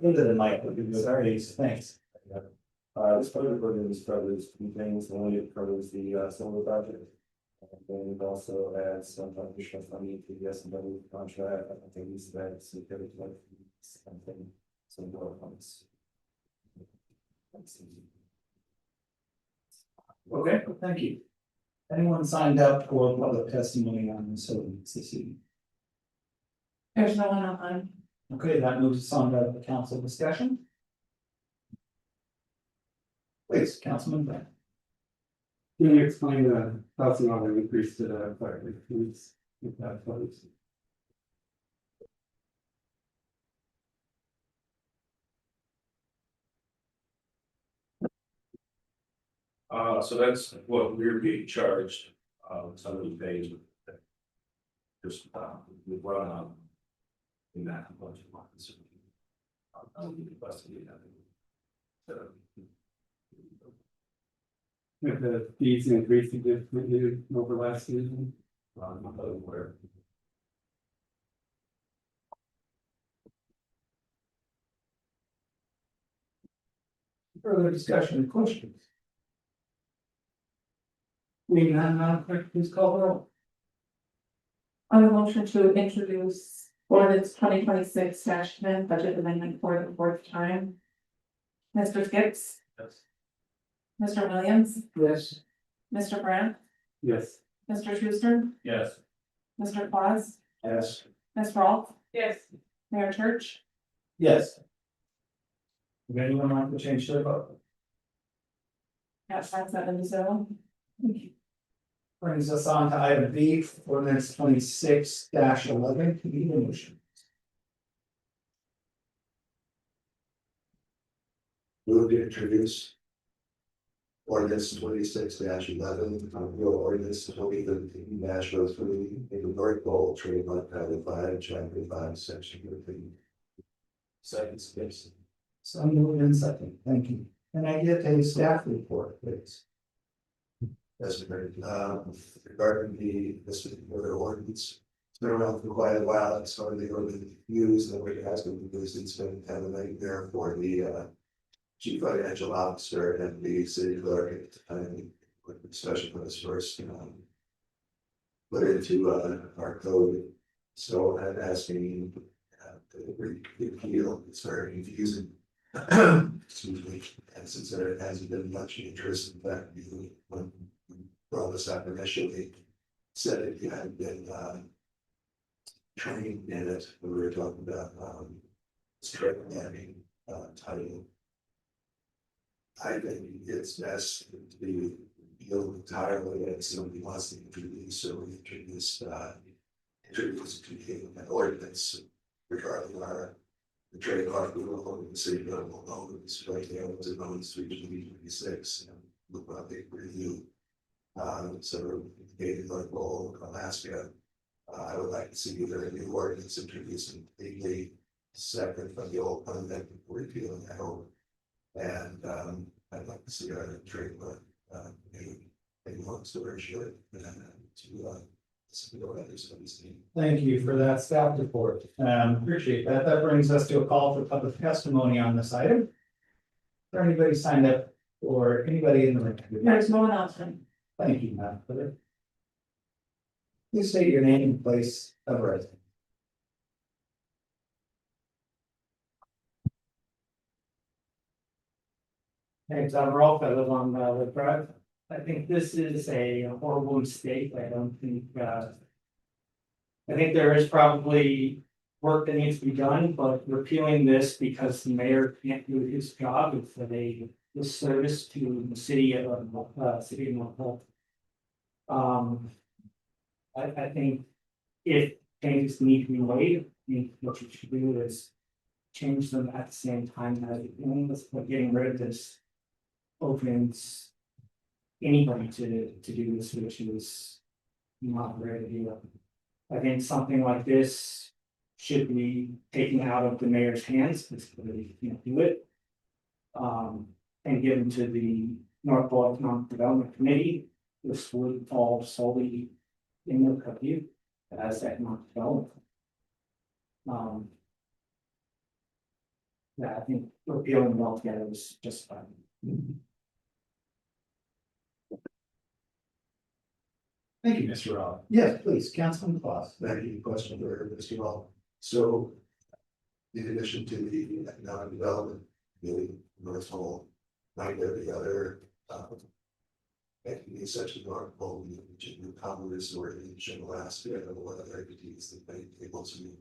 Into the mic, would be sorry, thanks. this budget ordinance covers two things. One, it covers the solar project. And then it also adds some additional funding to the S&W contract. I think that's something, some more funds. Okay, thank you. Anyone signed up for public testimony on this ordinance this evening? There's no one online. Okay, that moves us on to the council discussion. Please, Councilman Brand. Can you explain the $1,000 increase to the fire police? If that flows? So that's what we're being charged, somebody pays with. Just, we run on. In that budget line. I'll be requesting that. With the fees increased significantly over last season. I'm not aware. Further discussion or questions? Being none, Madam Clerk, please call the roll. On the motion to introduce ordinance 2026-10, budget amendment for the fourth time. Mr. Skips, Yes. Mr. Williams, Yes. Mr. Grant, Yes. Mr. Schuster, Yes. Mr. Claus, Yes. Ms. Rolfe, Yes. Mayor Church, Yes. Would anyone like to change their vote? at 5-7-0. Brings us on to item B, ordinance 26-11, can you give a motion? Move to introduce. Ordinance 26-11, real ordinance 2013-03, in the North Pole, trademark Title 5, Chapter 5, Section 13. Second Skips. So moved in second, thank you. Can I get a staff report, please? That's great. Regarding this particular ordinance, it's been around for quite a while. It's hardly really used, and it has been used. It's been kind of a nightmare for the chief financial officer and the city clerk at the time, especially for this first put into our code. So I'm asking to repeal. It's very confusing. Excuse me. And since there hasn't been much interest, in fact, when we brought this up initially, said if you hadn't been trained in it, we were talking about straight planning title. I think it's best to feel entirely that somebody wants to introduce or introduce to an ordinance regarding the trademark rule of the city of Oklahoma, right now, it's an ordinance 326, and look what they review. So, David, like, well, Alaska, I would like to see either a new ordinance introduced completely separate from the old one that we're repealing, I hope. And, I'd like to see our trademark, anyone storage it, to, Thank you for that staff report. Appreciate that. That brings us to a call for public testimony on this item. Is there anybody signed up or anybody in the room? There's no one else. Thank you, Madam Clerk. Please state your name and place of residence. Name's Rolf, I live on Lake Drive. I think this is a horrible mistake. I don't think, I think there is probably work that needs to be done, but repealing this because the mayor can't do his job is a disservice to the city of North Pole. I think if changes need to be made, I think what you should do is change them at the same time as getting rid of this opens anybody to do this, which is not a great idea. I think something like this should be taken out of the mayor's hands, because he can't do it. And given to the North Pole Economic Development Committee. This would fall solely in their purview as economic development. Yeah, I think repealing them altogether is just fine. Thank you, Mr. Rob. Yes, please, Councilman Claus. Thank you, question for Mr. Wall. So, in addition to the economic development, the North Pole, like every other, entities such as North Pole, Congress or in Alaska, and what other entities that may be able to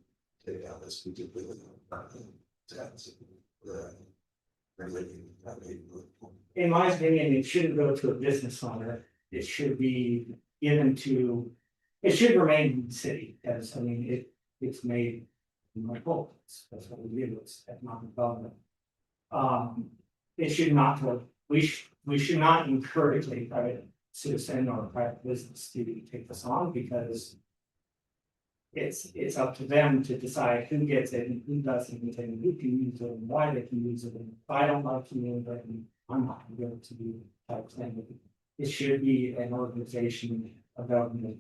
take out this particular tax. In my opinion, it shouldn't go to a business owner. It should be given to, it should remain in the city, as I mean, it's made in my goal. That's what we do, it's economic development. It should not go, we should not encourage a private citizen or a private business to take this on, because it's up to them to decide who gets it and who doesn't, and who can use it and why they can use it. And if I don't like to use it, I'm not gonna be able to do type of thing. It should be an organization, a government.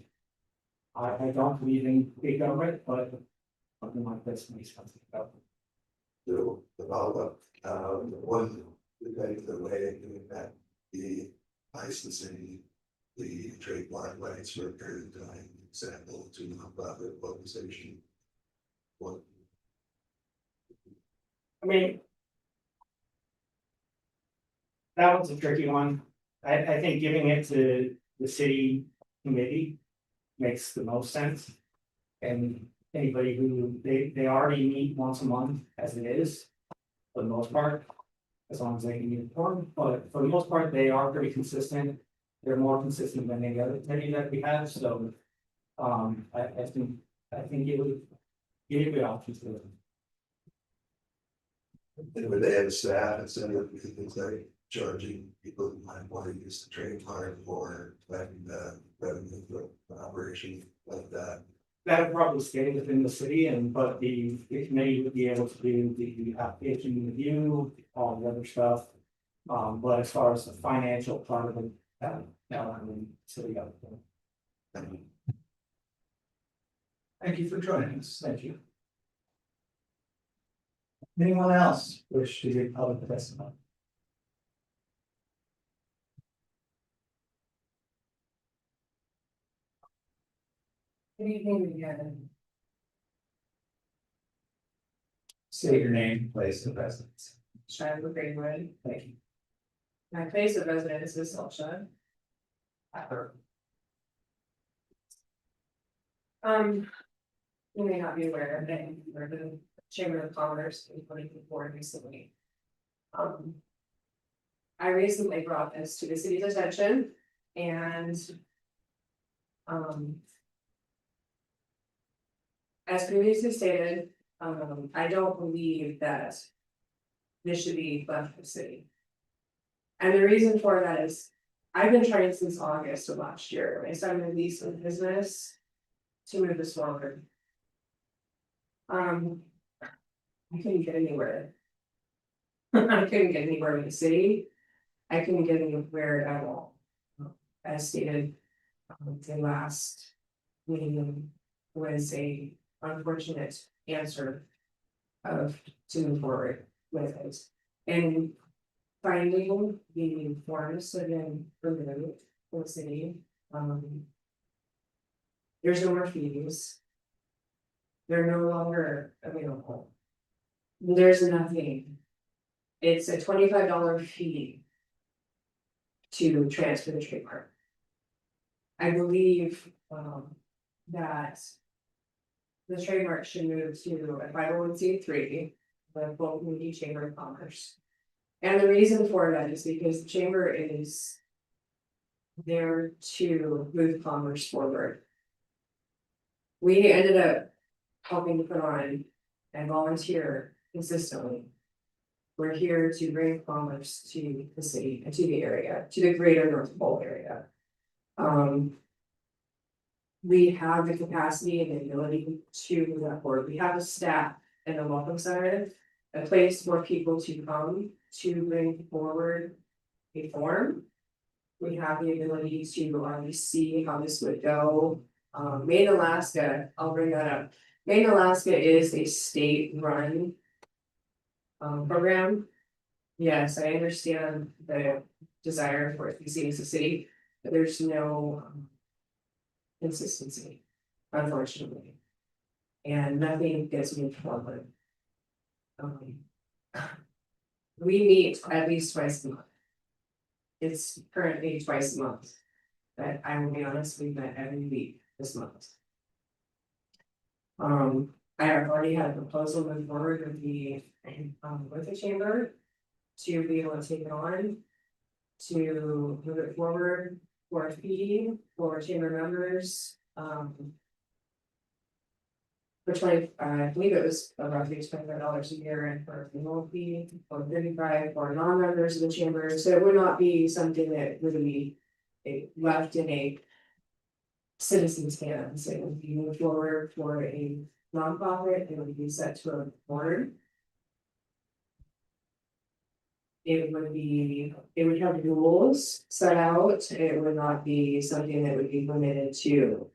I don't believe in big government, but something like this makes sense about. So the follow-up, one, the way of doing that, the licensing, the trademark rights for a period of time, example to nonprofit organization. One. I mean, that one's a tricky one. I think giving it to the city committee makes the most sense. And anybody who, they already meet once a month as it is, for the most part, as long as they can be informed, but for the most part, they are pretty consistent. They're more consistent than any other committee that we have, so I think it would give a good option to them. And would they have staff instead of things like charging people who might want to use the trademark or letting the revenue for operation like that? That would probably stay within the city, but the committee would be able to do the application review, all the other stuff. But as far as the financial part of it, I mean, city got it. Thank you for joining us. Thank you. Anyone else wish to give public testimony? Good evening again. Say your name, place of residence. Shiloh Greenwood. Thank you. My place of residence is Salsha. You may not be aware that we're the Chamber of Commerce in 2024 recently. I recently brought this to the city's attention And. As previously stated, I don't believe that. This should be left for the city. And the reason for that is, I've been trying since August of last year, I started a lease with business. To move this forward. I couldn't get anywhere. I couldn't get anywhere with the city. I couldn't get anywhere at all. As stated, the last meeting was a unfortunate answer of to move forward with it. And finding the forest again removed for the city, there's no more fees. They're no longer available. There's nothing. It's a $25 fee. To transfer the trademark. I believe that. The trademark should move to a 501(c)(3), the full community chamber of commerce. And the reason for that is because the chamber is. There to move commerce forward. We ended up helping to put on and volunteer consistently. We're here to bring commerce to the city and to the area, to the greater North Pole area. We have the capacity and the ability to move that forward. We have a staff and a welcome center, a place for people to come to bring forward a form. We have the ability to already see how this would go. Maine, Alaska, I'll bring that up. Maine, Alaska is a state-run program. Yes, I understand the desire for it to be seen as a city, but there's no consistency, unfortunately. And nothing gets moved forward. We meet at least twice a month. It's currently twice a month. But I will be honest, we've met every week this month. I have already had a proposal moved forward with the chamber. To be able to take it on. To move it forward for a fee for chamber members. For 20, I believe it was roughly $25 a year, and for a annual fee for 35 for non-members of the chamber, so it would not be something that would be left in a citizen's hands. It would be moved forward for a nonprofit. It would be set to a board. It would have rules set out. It would not be something that would be limited to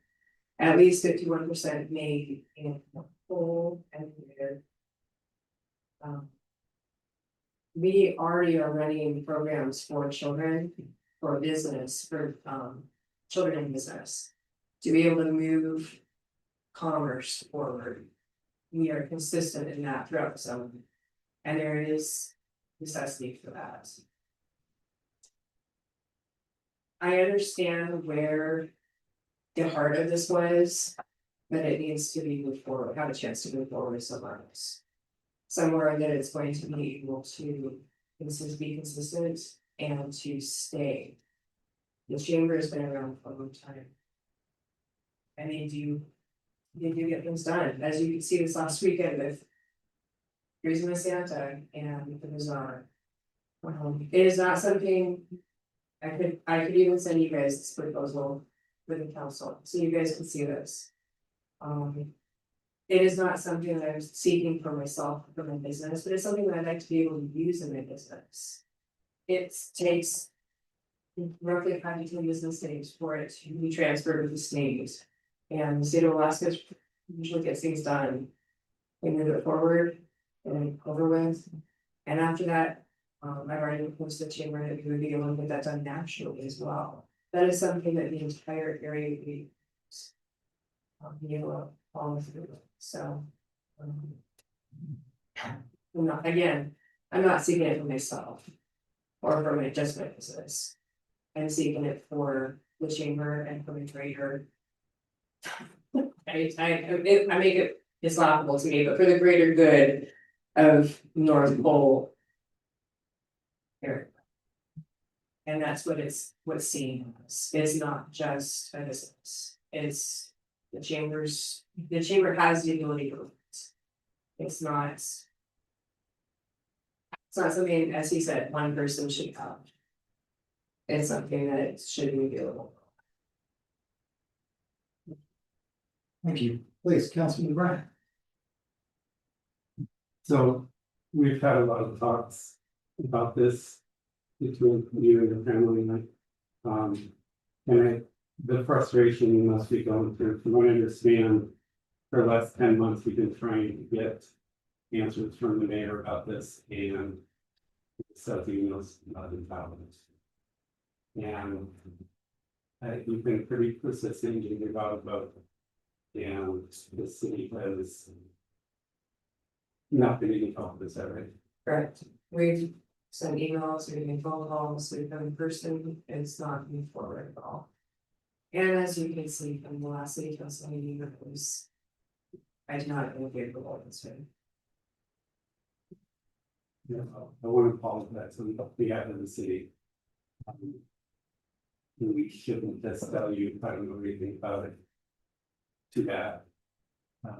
at least 51% made in whole and we already are running programs for children, for business, for children in business, to be able to move commerce forward. We are consistent in that throughout the summer, and there is necessity for that. I understand where the heart of this was, but it needs to be moved forward, have a chance to move forward somewhere else. Somewhere that it's going to be able to be consistent and to stay. The chamber has been around for a long time. And they do get things done, as you can see this last weekend with Raising the Santa and the bazaar. It is not something I could even send you guys this proposal with the council, so you guys can see this. It is not something that I'm seeking for myself, for my business, but it's something that I'd like to be able to use in my business. It takes roughly 5 to 10 business days for it to be transferred to the state. And the state of Alaska usually gets things done. We move it forward and over with. And after that, I've already proposed to the chamber that we would be able to get that done naturally as well. That is something that the entire area would be able to follow through. So I'm not seeking it for myself or for my just my business. I'm seeking it for the chamber and for the greater. I make it's laughable to me, but for the greater good of North Pole area. And that's what's seen as, it's not just a business, it's the chamber has the ability to. It's not. It's not something, as he said, one person should come. It's something that it should be available. Thank you. Please, Councilman Bryan. So we've had a lot of talks about this between you and your family, like, the frustration you must be going through, from what I understand, for the last 10 months, we've been trying to get answers from the mayor about this, and says emails not in balance. And you've been pretty persistent in about and the city has not been able to help this already. Correct. We've sent emails, we've made phone calls, we've been in person, it's not moved forward at all. And as you can see from the last city council meeting, it was. I do not feel favorable this way. Yeah, I want to apologize on behalf of the city. We shouldn't just tell you, I don't know anything about it. Too bad. I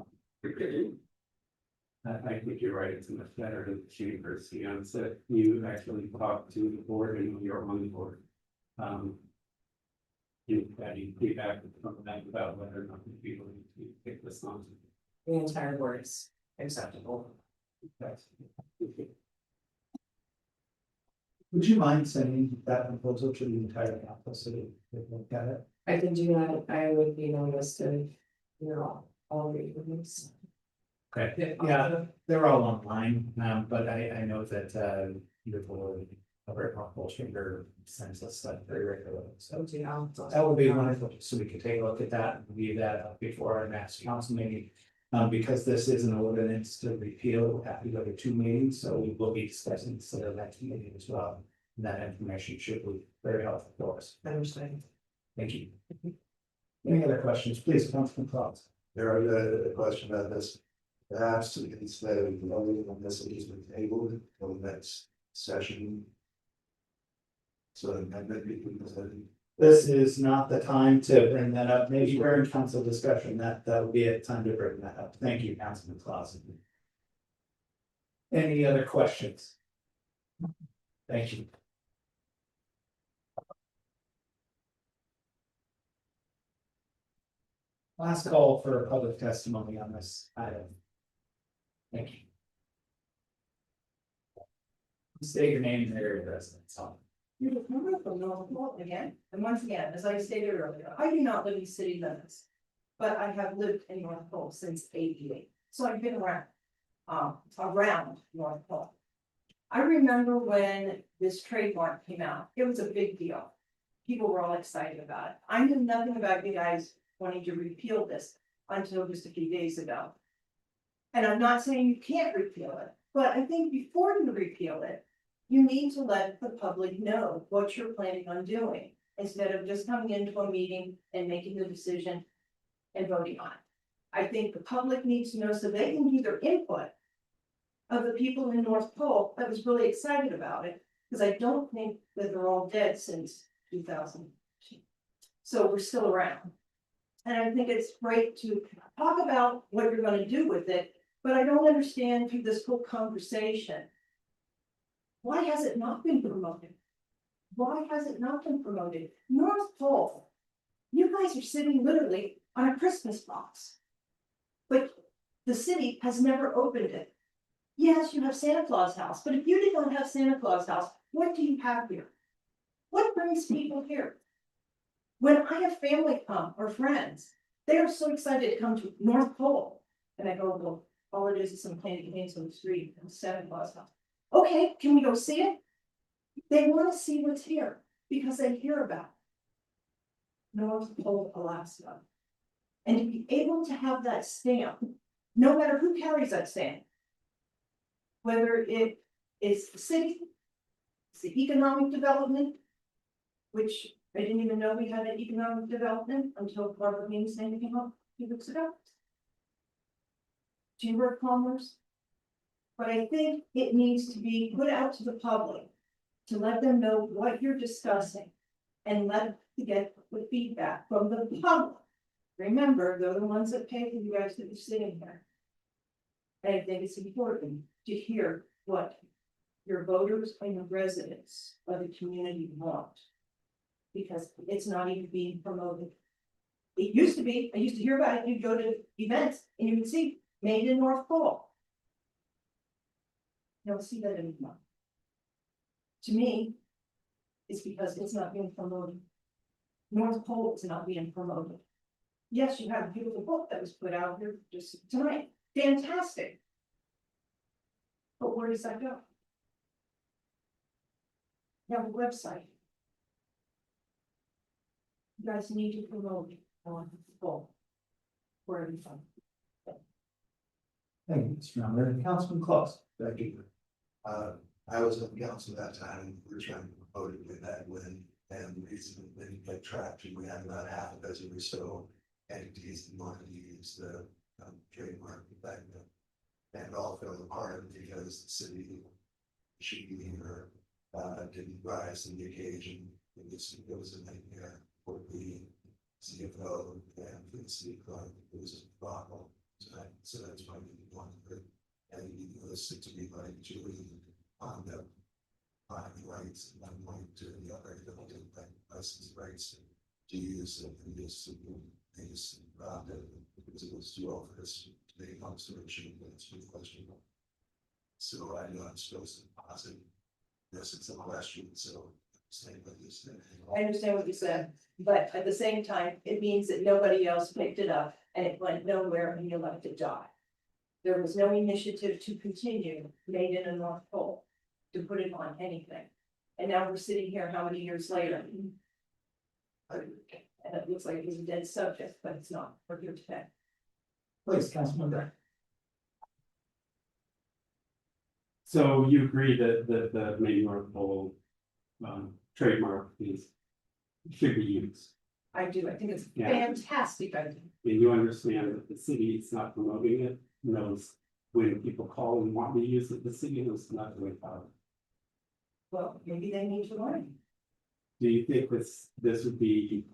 think you're right, it's much better to the chambers, and so you actually talk to the board and you're on the board. You feedback from them about whether or not the people need to take this on. The entire board is acceptable. Would you mind sending that proposal to the entire council so they can look at it? I can do that, I would be noticed to, all readings. Okay, yeah, they're all online, but I know that your board, our whole chamber sends us stuff very regularly. So that would be wonderful, so we could take a look at that and review that before our next council meeting. Because this is an ordinance to repeal, we'll have to go to 2 meetings, so we will be discussing this at our next meeting as well. And that information should be very helpful for us. I understand. Thank you. Any other questions, please, Councilman Claus? There are a question about this. Perhaps instead of voting on this, it has been tabled till the next session. So an amendment between the. This is not the time to bring that up. Maybe during council discussion, that would be a time to bring that up. Thank you, Councilman Clausen. Any other questions? Thank you. Last call for public testimony on this item. Thank you. State your name and area of residence. You remember from North Pole again, and once again, as I stated earlier, I do not live in city limits. But I have lived in North Pole since '88, so I've been around North Pole. I remember when this trademark came out, it was a big deal. People were all excited about it. I knew nothing about you guys wanting to repeal this until just a few days ago. And I'm not saying you can't repeal it, but I think before you repeal it, you need to let the public know what you're planning on doing, instead of just coming into a meeting and making the decision and voting on it. I think the public needs to know so they can do their input of the people in North Pole that was really excited about it, because I don't think that they're all dead since 2000. So we're still around. And I think it's great to talk about what you're going to do with it, but I don't understand through this whole conversation. Why has it not been promoted? Why has it not been promoted? North Pole, you guys are sitting literally on a Christmas box. But the city has never opened it. Yes, you have Santa Claus house, but if you did not have Santa Claus house, what do you have here? What brings people here? When I have family come or friends, they are so excited to come to North Pole. And I go, well, all it is some candy canes on the street and Santa Claus house. Okay, can we go see it? They want to see what's here because they hear about North Pole, Alaska. And to be able to have that stamp, no matter who carries that stamp, whether it is the city, it's the economic development, which I didn't even know we had an economic development until Barbara Means name came up a few weeks ago. Chamber of Commerce. But I think it needs to be put out to the public to let them know what you're discussing and get the feedback from the public. Remember, they're the ones that pay for you guys to be sitting here. And I think it's important to hear what your voters and your residents of the community want. Because it's not even being promoted. It used to be, I used to hear about it, you'd go to events and you would see made in North Pole. You don't see that anymore. To me, it's because it's not being promoted. North Pole is not being promoted. Yes, you have a beautiful book that was put out here just tonight. Fantastic. But where does that go? You have a website. You guys need to promote on Pole. Where are you from? Thank you, Mr. Member. Councilman Close. Thank you. I was on council that time, we were trying to promote it with that win, and the reason it didn't get traction, we had about half a dozen or so entities that wanted to use the trademark back then. And all fell apart because the city, she or didn't rise to the occasion. It was a nightmare for the CFO and for the city clerk. It was a problem. So that's why we wanted it. And you listen to me like Julie on the rights, and I'm going to the other license rights to use it and just because it was too old for this to make observation, but it's a question. So I know I'm supposed to posit this, it's a question, so saying what you said. I understand what you said, but at the same time, it means that nobody else picked it up and it went nowhere and you let it die. There was no initiative to continue made in a North Pole to put it on anything. And now we're sitting here how many years later? And it looks like it was a dead subject, but it's not. We're here today. Please, Councilman Gray. So you agree that the main North Pole trademark should be used? I do. I think it's Yeah. fantastic idea. And you understand that the city is not promoting it, knows when people call and want to use it, the city knows nothing about it. Well, maybe they need to learn. Do you think this would be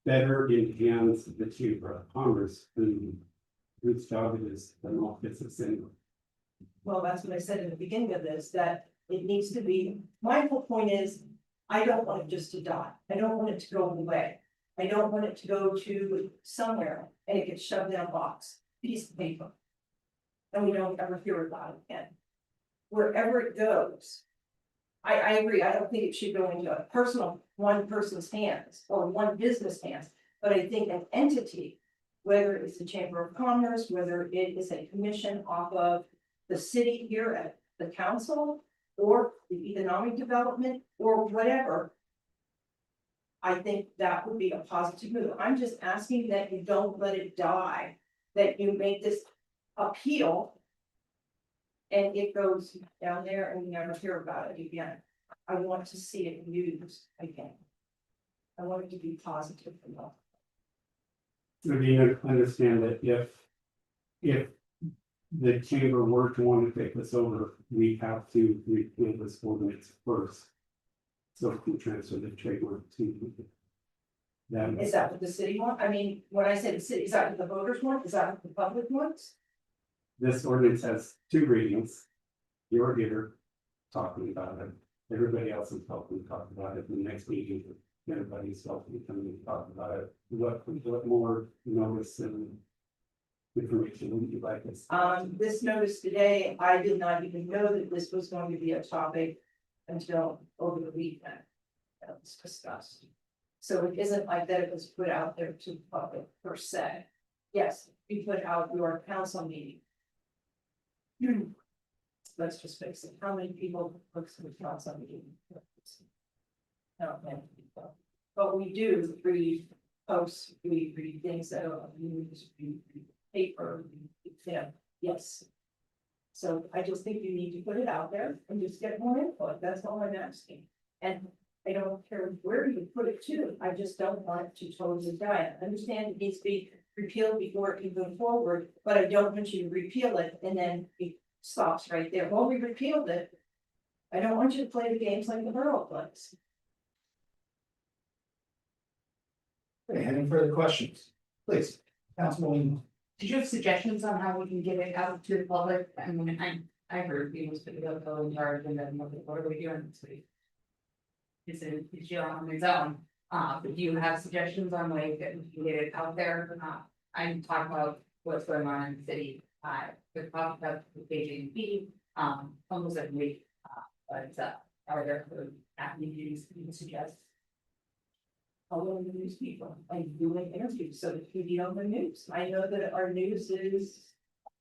better in hands of the Chamber of Commerce whose job it is the law business anyway? Well, that's what I said in the beginning of this, that it needs to be, my whole point is, I don't want it just to die. I don't want it to go away. I don't want it to go to somewhere and it gets shoved in a box, piece of paper. And we don't ever hear about it again. Wherever it goes. I agree, I don't think it should go into a one person's hands or one business hands, but I think an entity, whether it's the Chamber of Commerce, whether it is a commission off of the city here at the council, or the economic development, or whatever. I think that would be a positive move. I'm just asking that you don't let it die, that you make this appeal. And it goes down there and we never hear about it again. I want to see it used again. I want it to be positive enough. So do you understand that if the chamber were to want to take this over, we have to repeal this ordinance first? So we can transfer the trademark to them. Is that what the city want? I mean, when I say the city, is that what the voters want? Is that what the public wants? This ordinance has 2 readings. You're here talking about it. Everybody else is helping talk about it. In the next meeting, everybody's helping come and talk about it. What more notice and information would you like us? This notice today, I did not even know that this was going to be a topic until over the weekend. That was discussed. So it isn't like that it was put out there to the public per se. Yes, we put out your council meeting. Let's just face it, how many people looks at the council meeting? Not many people, but we do read posts, we read things that are news, we read paper, yes. So I just think you need to put it out there and just get more input, that's all I'm asking. And I don't care where you put it to, I just don't want it to totally die. I understand it needs to be repealed before it can go forward, but I don't want you to repeal it and then it stops right there. Well, we repealed it. I don't want you to play the games like the borough plays. Okay, any further questions? Please, Councilwoman. Did you have suggestions on how we can get it out to the public? I mean, I heard we must put it up in charge and then what are we doing this week? Is she on its own? But do you have suggestions on ways that we can get it out there? I'm talking about what's going on in the city. We've talked about the KJP, almost every week. But are there other avenues you can suggest? Following the news people, like doing interviews, so that you be on the news. I know that our news is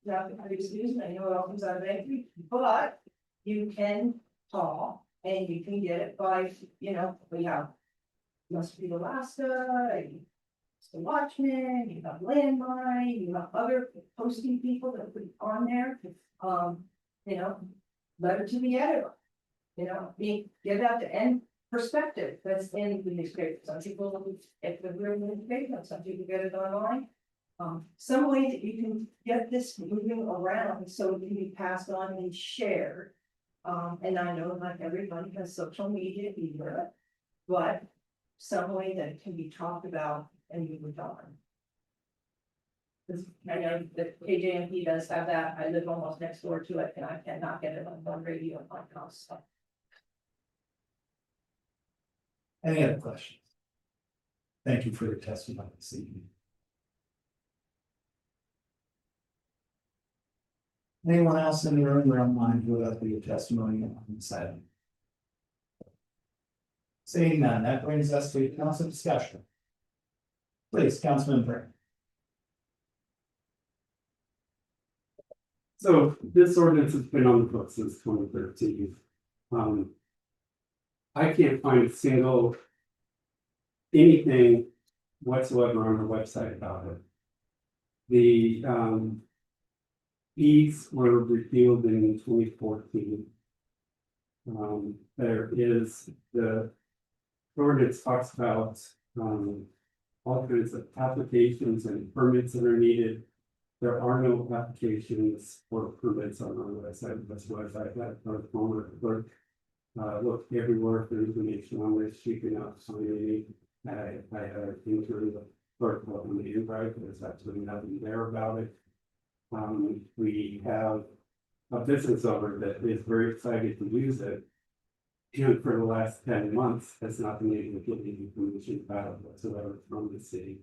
not the prettiest news, and I know it all comes out of angry, but you can call and you can get it by, you know, we have Must Be Alaska, and it's the Watchman, you have Landmine, you have other posting people that put it on there. You know, letter to the editor. You know, get out the end perspective that's in the newspaper. Some people, if they're in the newspaper, some people get it online. Some way that you can get this moving around so it can be passed on and shared. And I know not everybody has social media either, but some way that it can be talked about and moved on. 'Cause I know that KJMP does have that. I live almost next door to it and I cannot get it on radio and podcast. So. Any other questions? Thank you for your testimony this evening. Anyone else in the room or online who would like to give testimony on this item? Seeing none, that brings us to council discussion. Please, Councilman Bray. So this ordinance has been on the books since 2013. I can't find a single anything whatsoever on our website about it. The fees were repealed in 2014. There is the ordinance talks about all kinds of applications and permits that are needed. There are no applications or permits on our website. That's why I got our former clerk look everywhere for information on this. She could not find any. I had an intern clerk on the invite, but there's absolutely nothing there about it. We have a business owner that is very excited to use it. And for the last 10 months has not been able to get any information about it whatsoever from the city.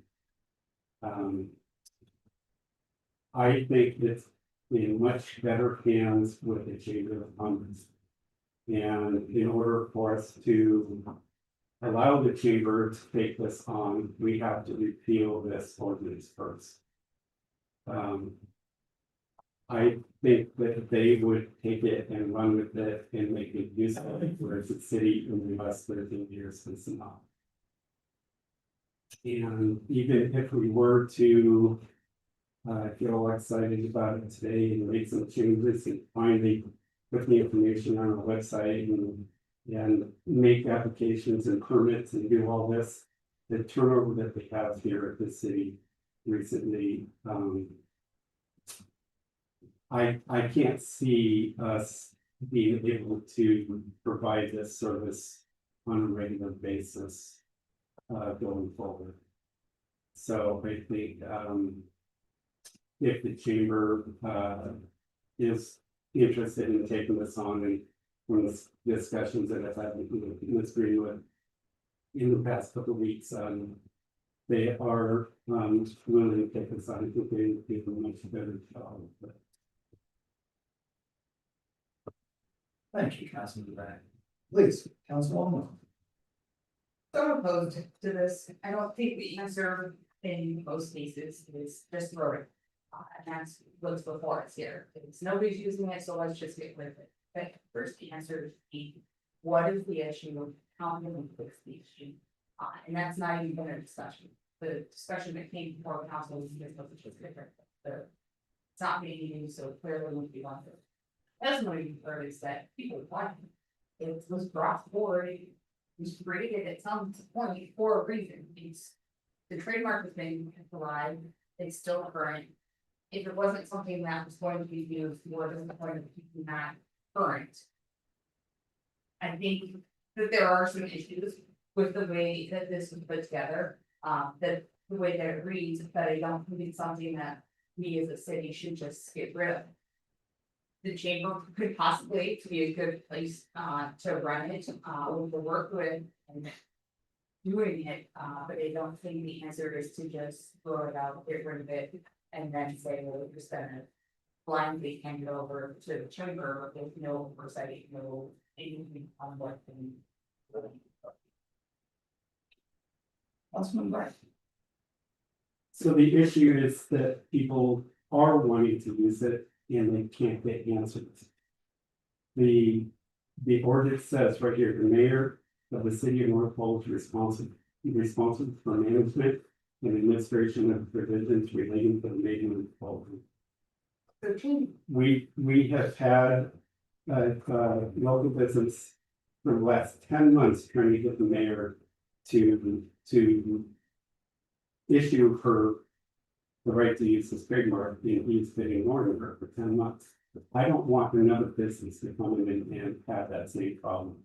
I think it's in much better hands with the Chamber of Commerce. And in order for us to allow the chamber to take this on, we have to repeal this ordinance first. I think that they would take it and run with it and make it useful, whereas the city in the last 13 years has not. And even if we were to get all excited about it today and make some changes and finally put the information on our website and make applications and permits and do all this, the turnover that we have here at the city recently, I can't see us being able to provide this service on a regular basis going forward. So I think if the chamber is interested in taking this on, and from the discussions that I've had with Ms. Greenwood in the past couple of weeks, they are willing to take this on. I think they do a much better job. Thank you, Councilman Bray. Please, Councilwoman. So opposed to this, I don't think the answer in most cases is just throw it. And that's what's before us here. It's nobody's using it, so let's just get rid of it. But first, the answer is what is the issue? How can we fix the issue? And that's not even been a discussion. The discussion that came before the council was just different. It's not being used, so clearly won't be on it. As we already said, people want it. It was brought forward. It was created at some point for a reason. The trademark has been alive. It's still current. If it wasn't something that was going to be used, what is the point of keeping that current? I think that there are some issues with the way that this was put together, that the way that it reads, but I don't think it's something that we as a city should just get rid of. The chamber could possibly be a good place, to run it, or to work with and doing it, but I don't think the answer is to just throw it out, get rid of it, and then say, well, we're just gonna blindly hand it over to the chamber with no oversight, no anything on what the. Councilman Brett. So the issue is that people are wanting to use it and they can't get answers. The ordinance says right here, the mayor of the city of North Pole is responsible for management and administration of provisions relating to the making of the pole. We have had local business for the last 10 months trying to get the mayor to issue her the right to use this trademark, and he's been ignoring her for 10 months. I don't want another business to come in and have that same problem.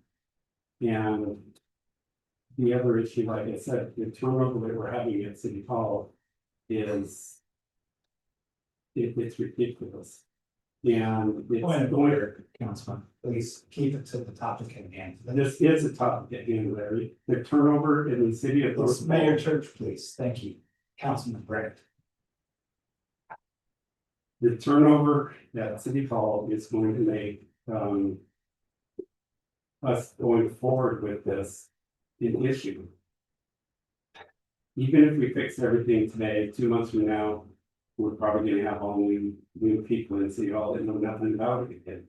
And the other issue, like I said, the turnover that we're having at City Hall is it's ridiculous. And it's Point of going, order, Councilman, please keep it to the topic at hand. this is a topic at hand, Larry. The turnover in the city of North Mayor Pole, Church, please, thank you. Councilman Brett. the turnover at City Hall is going to make us going forward with this an issue. Even if we fix everything today, 2 months from now, we're probably gonna have all new people in City Hall that know nothing about it again.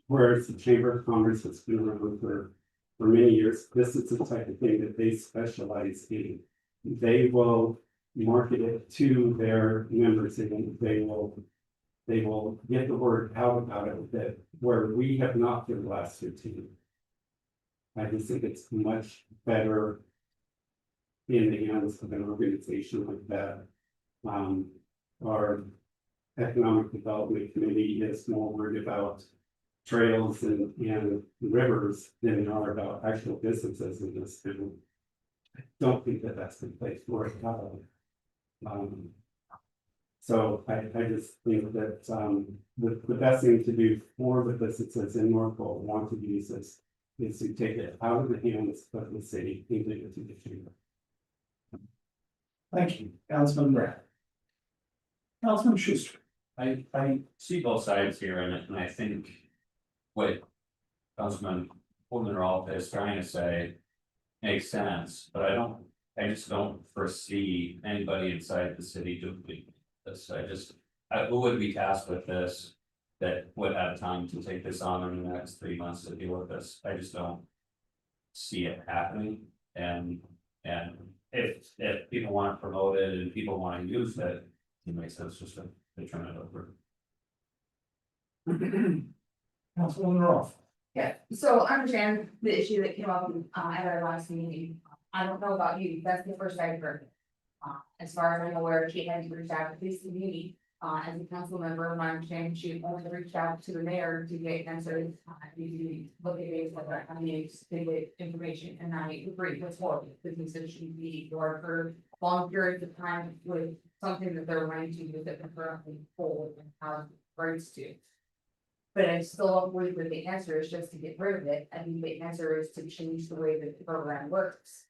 Whereas the Chamber of Commerce has been around for many years, this is the type of thing that they specialize in. They will market it to their members and they will get the word out about it that where we have not for the last 15. I just think it's much better in the hands of an organization like that. Our economic development committee is more worried about trails and rivers than they are about actual businesses in this town. I don't think that that's the place for it. So I just think that the best thing to do for the businesses in Norfolk want to use this is to take it out of the hands of the city and give it to the chamber. Thank you, Councilman Brett. Councilman Schuster. I see both sides here and I think what Councilman Rolfe is trying to say makes sense, but I just don't foresee anybody inside the city doing this. Who would be tasked with this that would have time to take this on in the next 3 months to deal with this? I just don't see it happening. And if people want to promote it and people want to use it, it makes sense just to turn it over. Councilman Rolfe. Yeah, so I understand the issue that came up at our last meeting. I don't know about you, that's the first I've heard. As far as I'm aware, she hadn't reached out to this community, as a council member, my understanding, she only reached out to the mayor to get answers. To look at it, like, I mean, to get information, and I agree with what businesses should be, or for long periods of time with something that they're running to use that they're currently hold and have rights to. But I still don't believe that the answer is just to get rid of it. I mean, the answer is to change the way that the program works.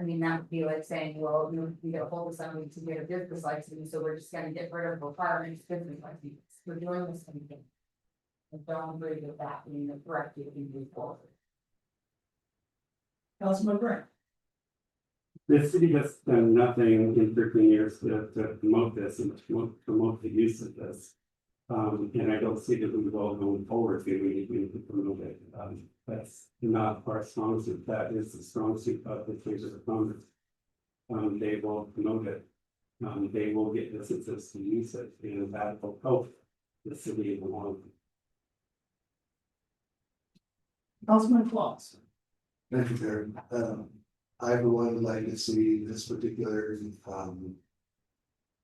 I mean, that would be like saying, well, we get a hold of somebody to get a business license, so we're just gonna get rid of requirements, business license. We're doing this thing. I don't agree with that being the correct way to move forward. Councilman Brett. The city has done nothing in 13 years to promote this and to promote the use of this. And I don't see that we will going forward doing anything to promote it. That's not our strong suit. That is the strong suit of the Chamber of Commerce. They will promote it. They will get businesses to use it, and that will help the city in the long run. Councilman Claus. Thank you, Terry. I for one would like to see this particular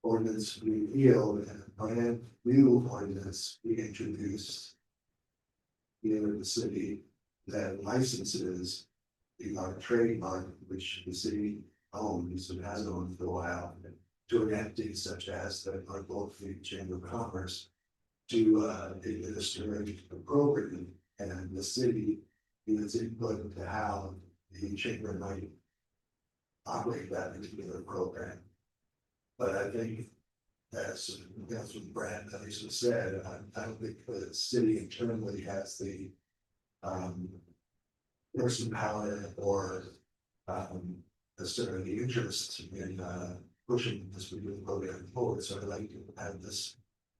ordinance repealed and a brand new ordinance be introduced in the city that licenses our trademark, which the city owns and has owned for a while, to entities such as the North Free Chamber of Commerce to administer it appropriately, and the city gives input into how the chamber might operate that particular program. But I think, as Councilman Brad Nelson said, I don't think the city internally has the person power or necessarily interest in pushing this particular program forward. So I'd like to have this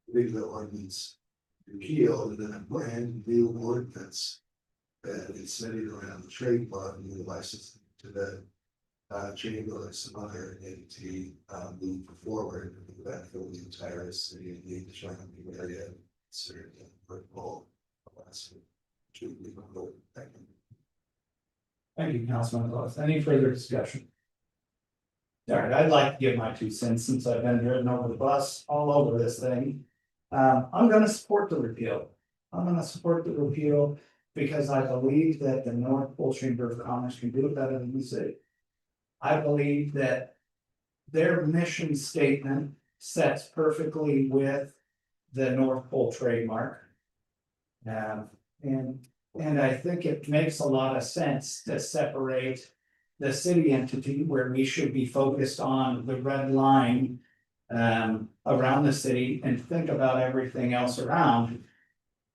particular ordinance repealed and then a brand new ordinance that is centered around the trademark and the license to the chamber or some other entity move forward with that for the entire city and the surrounding area. Certainly, purple. Thank you, Councilman Lewis. Any further discussion? All right, I'd like to give my 2 cents since I've been driven over the bus all over this thing. I'm gonna support the repeal. I'm gonna support the repeal because I believe that the North Pole Chamber of Commerce can do it better than the city. I believe that their mission statement sets perfectly with the North Pole trademark. And I think it makes a lot of sense to separate the city entity where we should be focused on the red line around the city and think about everything else around,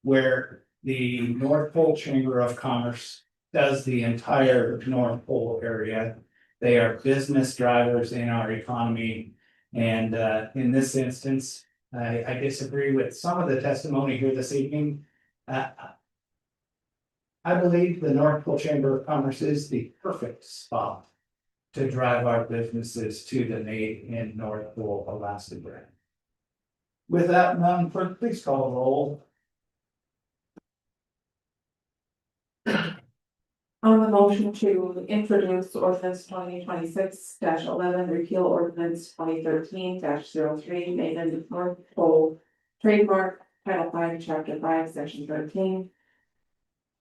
where the North Pole Chamber of Commerce does the entire North Pole area. They are business drivers in our economy. And in this instance, I disagree with some of the testimony here this evening. I believe the North Pole Chamber of Commerce is the perfect spot to drive our businesses to the Made in North Pole, Alaska brand. With that, Madam Clerk, please call the roll. On the motion to introduce ordinance 2026-11, repeal ordinance 2013-03, made in North Pole trademark, Title 5, Chapter 5, Section 13.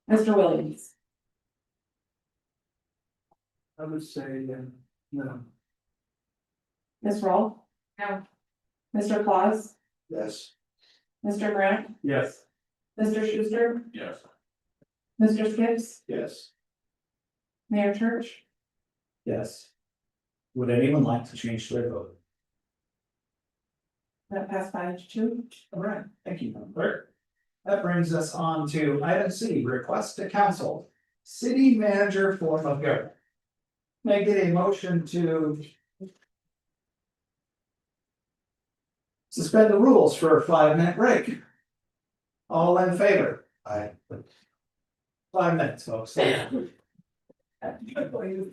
Mr. Williams. I would say, no. Ms. Roll. No. Mr. Claus. Yes. Mr. Grant. Yes. Mr. Schuster. Yes. Mr. Skips. Yes. Mayor Church. Yes. Would anyone like to change their vote? That passed 5-2. All right, thank you, Madam Clerk. That brings us on to item C, request to council, city manager form of government. May I get a motion to suspend the rules for a 5-minute break? All in favor? Aye. 5 minutes, folks. I think I'm gonna get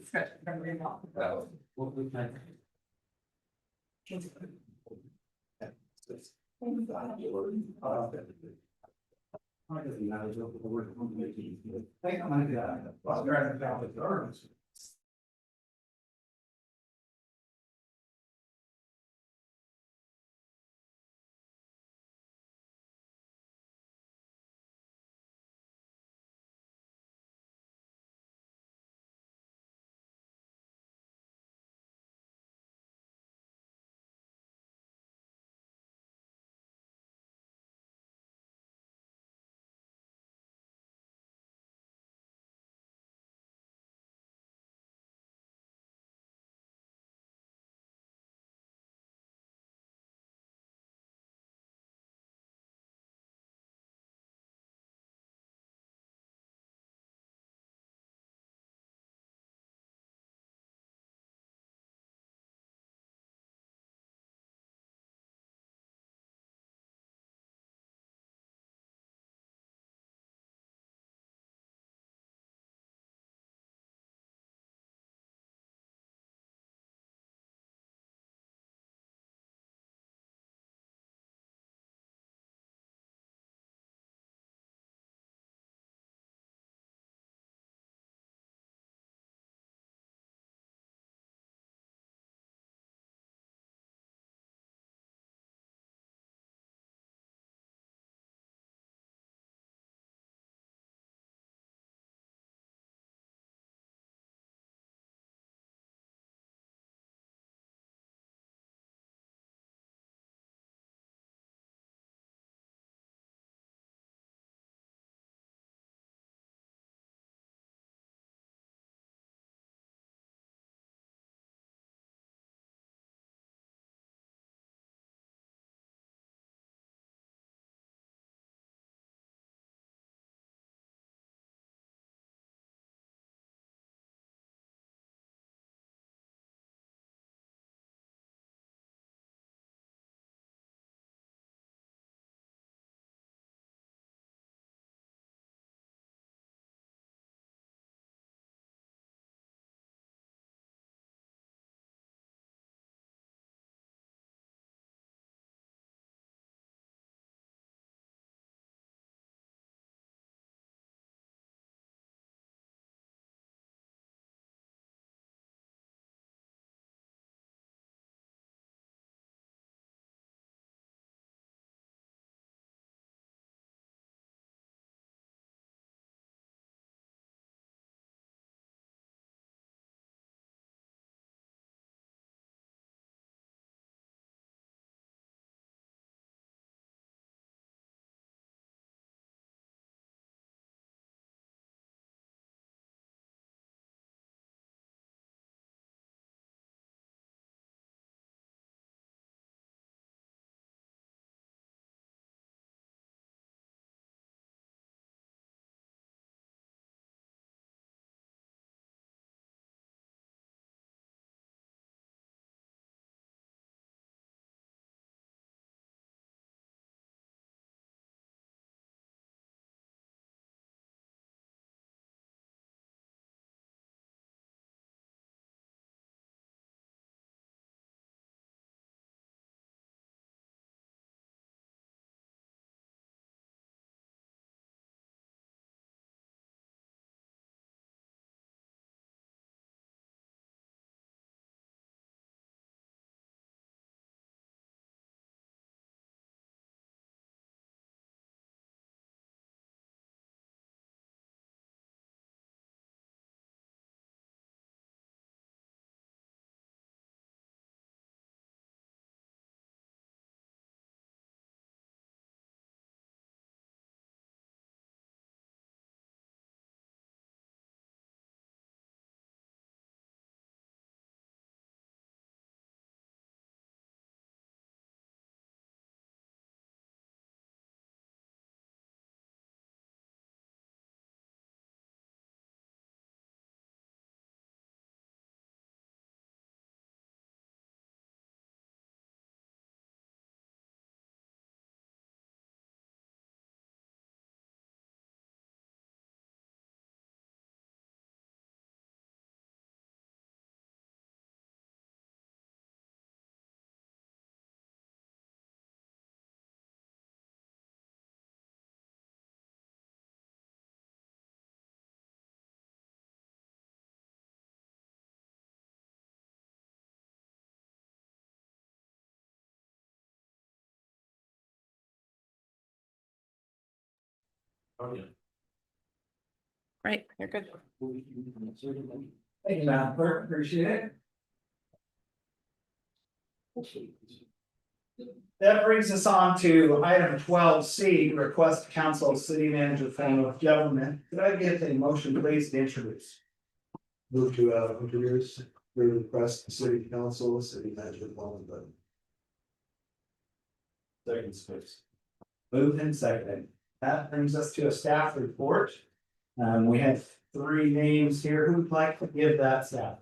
Right, you're good. Thank you, Madam Clerk, appreciate it. That brings us on to item 12C, request council city manager form of government. Could I get a motion, please, to introduce? Move to introduce, we request the city council, city manager, but. Second space. Moved and seconded. That brings us to a staff report. We have 3 names here. Who would like to give that staff?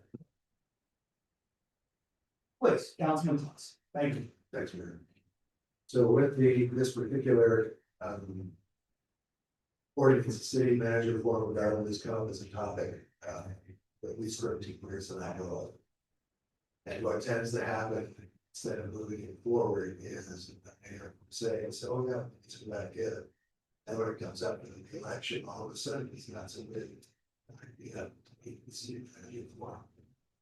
Please, Councilman Claus. Thank you. Thanks, Mayor. So with this particular, ordinance, city manager form of government has come up as a topic, at least for 2 years that I know of. And what tends to happen, instead of moving it forward, is the mayor saying, so, oh yeah, it's a bad kid. And when it comes up in the election, all of a sudden, he's not so big. You have to keep the city manager form.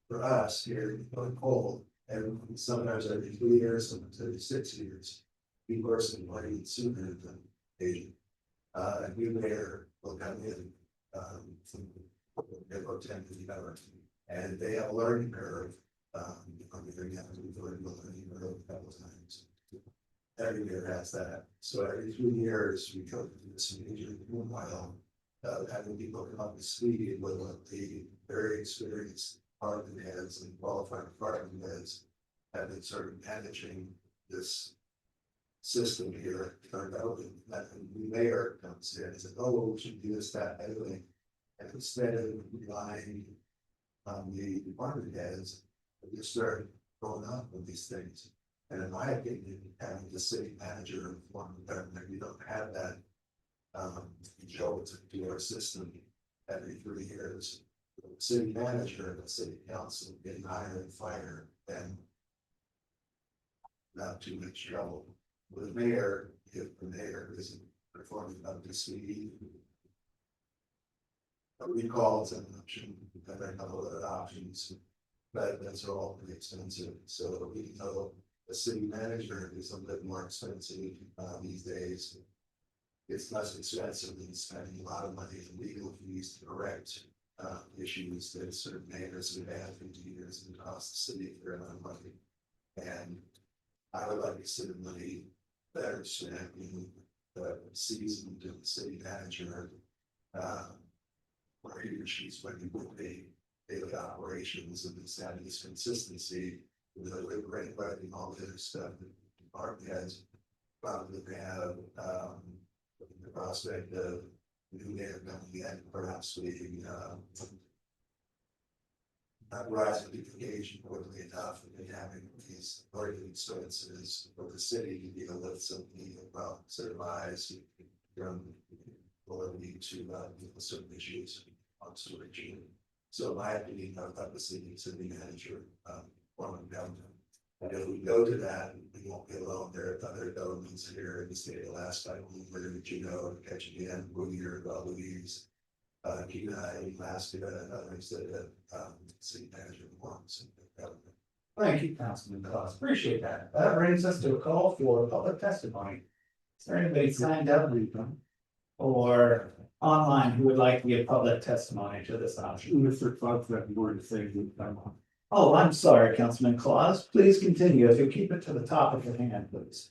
For us here, going cold, and sometimes every 3 years, sometimes every 6 years, people are somebody sooner than Asian. A new mayor will come in, they will tend to develop, and they have a learning curve. They're going to have to learn the learning curve a couple of times. Every year has that, so every 3 years, we go through this major while having people come up to speed with what the very experienced department heads and qualified department heads have been sort of managing this system here. Turned out that the mayor comes in and says, oh, we should do this, that, everything. And instead of relying on the department heads, we just start going up with these things. And in my opinion, having the city manager form of government, we don't have that. Joe to our system every 3 years. The city manager and the city council getting higher and fired and not too much trouble. With the mayor, if the mayor isn't performing up to speed, a recall is an option, and there are a couple of other options, but that's all pretty expensive. So even though a city manager is a bit more expensive these days, it's less expensive than spending a lot of money in legal fees to correct issues that certain mayors have had for years and cost the city a fair amount of money. And I would like to see the money better spent in the seasoned city manager, where he or she's working with the daily operations and this having this consistency with the great writing, all the other stuff that the department heads probably have the prospect of new mayor coming in, perhaps being not rising to the occasion quickly enough and having these learning expenses for the city to deal with something about certifies from ability to deal with certain issues on storage. So my opinion, I thought the city manager form of government. And if we go to that, we won't be alone. There are other governments here in the state of Alaska, where you know, catch again, we'll hear about Louise, Kenai, Alaska, and others that have city manager forms of government. Thank you, Councilman Claus. Appreciate that. That brings us to a call for public testimony. Is there anybody signed up or online who would like to give public testimony to this option? Mr. Claus had more to say than I'm on. Oh, I'm sorry, Councilman Claus. Please continue. If you keep it to the top of your hand, please.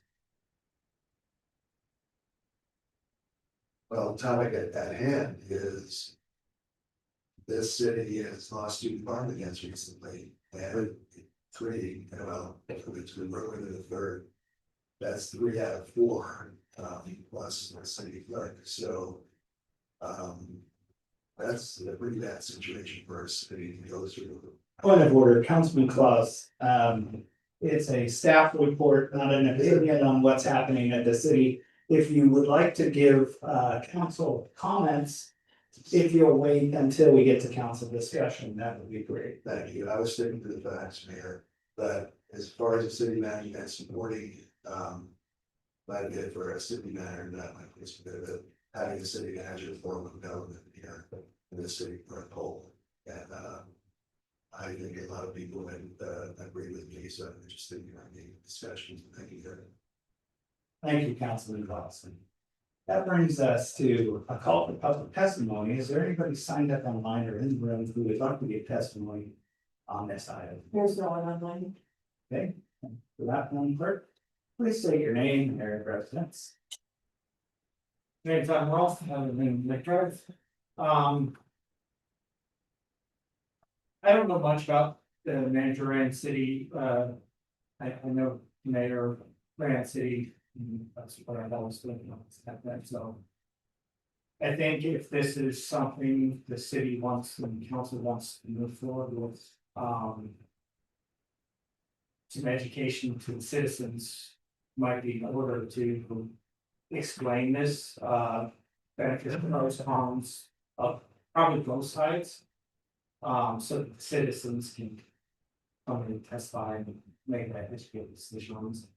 Well, the topic at hand is this city has lost 2 department heads recently, and 3, it's been broken to the 3rd. That's 3 out of 4, plus the city clerk. So, that's a pretty bad situation for our city to go through. Point of order, Councilman Claus. It's a staff report, not an opinion on what's happening at the city. If you would like to give council comments, if you'll wait until we get to council discussion, that would be great. Thank you. I was sticking to the facts, Mayor, but as far as the city manager supporting, I did for a city manager, not my place, but having a city manager form of government here in the city for a whole. And I think a lot of people would agree with me, so I'm interested in the discussion. Thank you. Thank you, Councilman Clausen. That brings us to a call for public testimony. Is there anybody signed up online or in the room who would like to give testimony on this item? There's no one online. Okay, for that one, clerk, please say your name and area of residence. Name's Rolf, I live in Lake Drive. I don't know much about the manager and city, I know mayor, Grant City, that's what I've always been at that, so. I think if this is something the city wants and council wants to move forward with, some education to the citizens might be in order to explain this, benefits and pros and cons of probably both sides. So that the citizens can come and testify and make that educated decisions.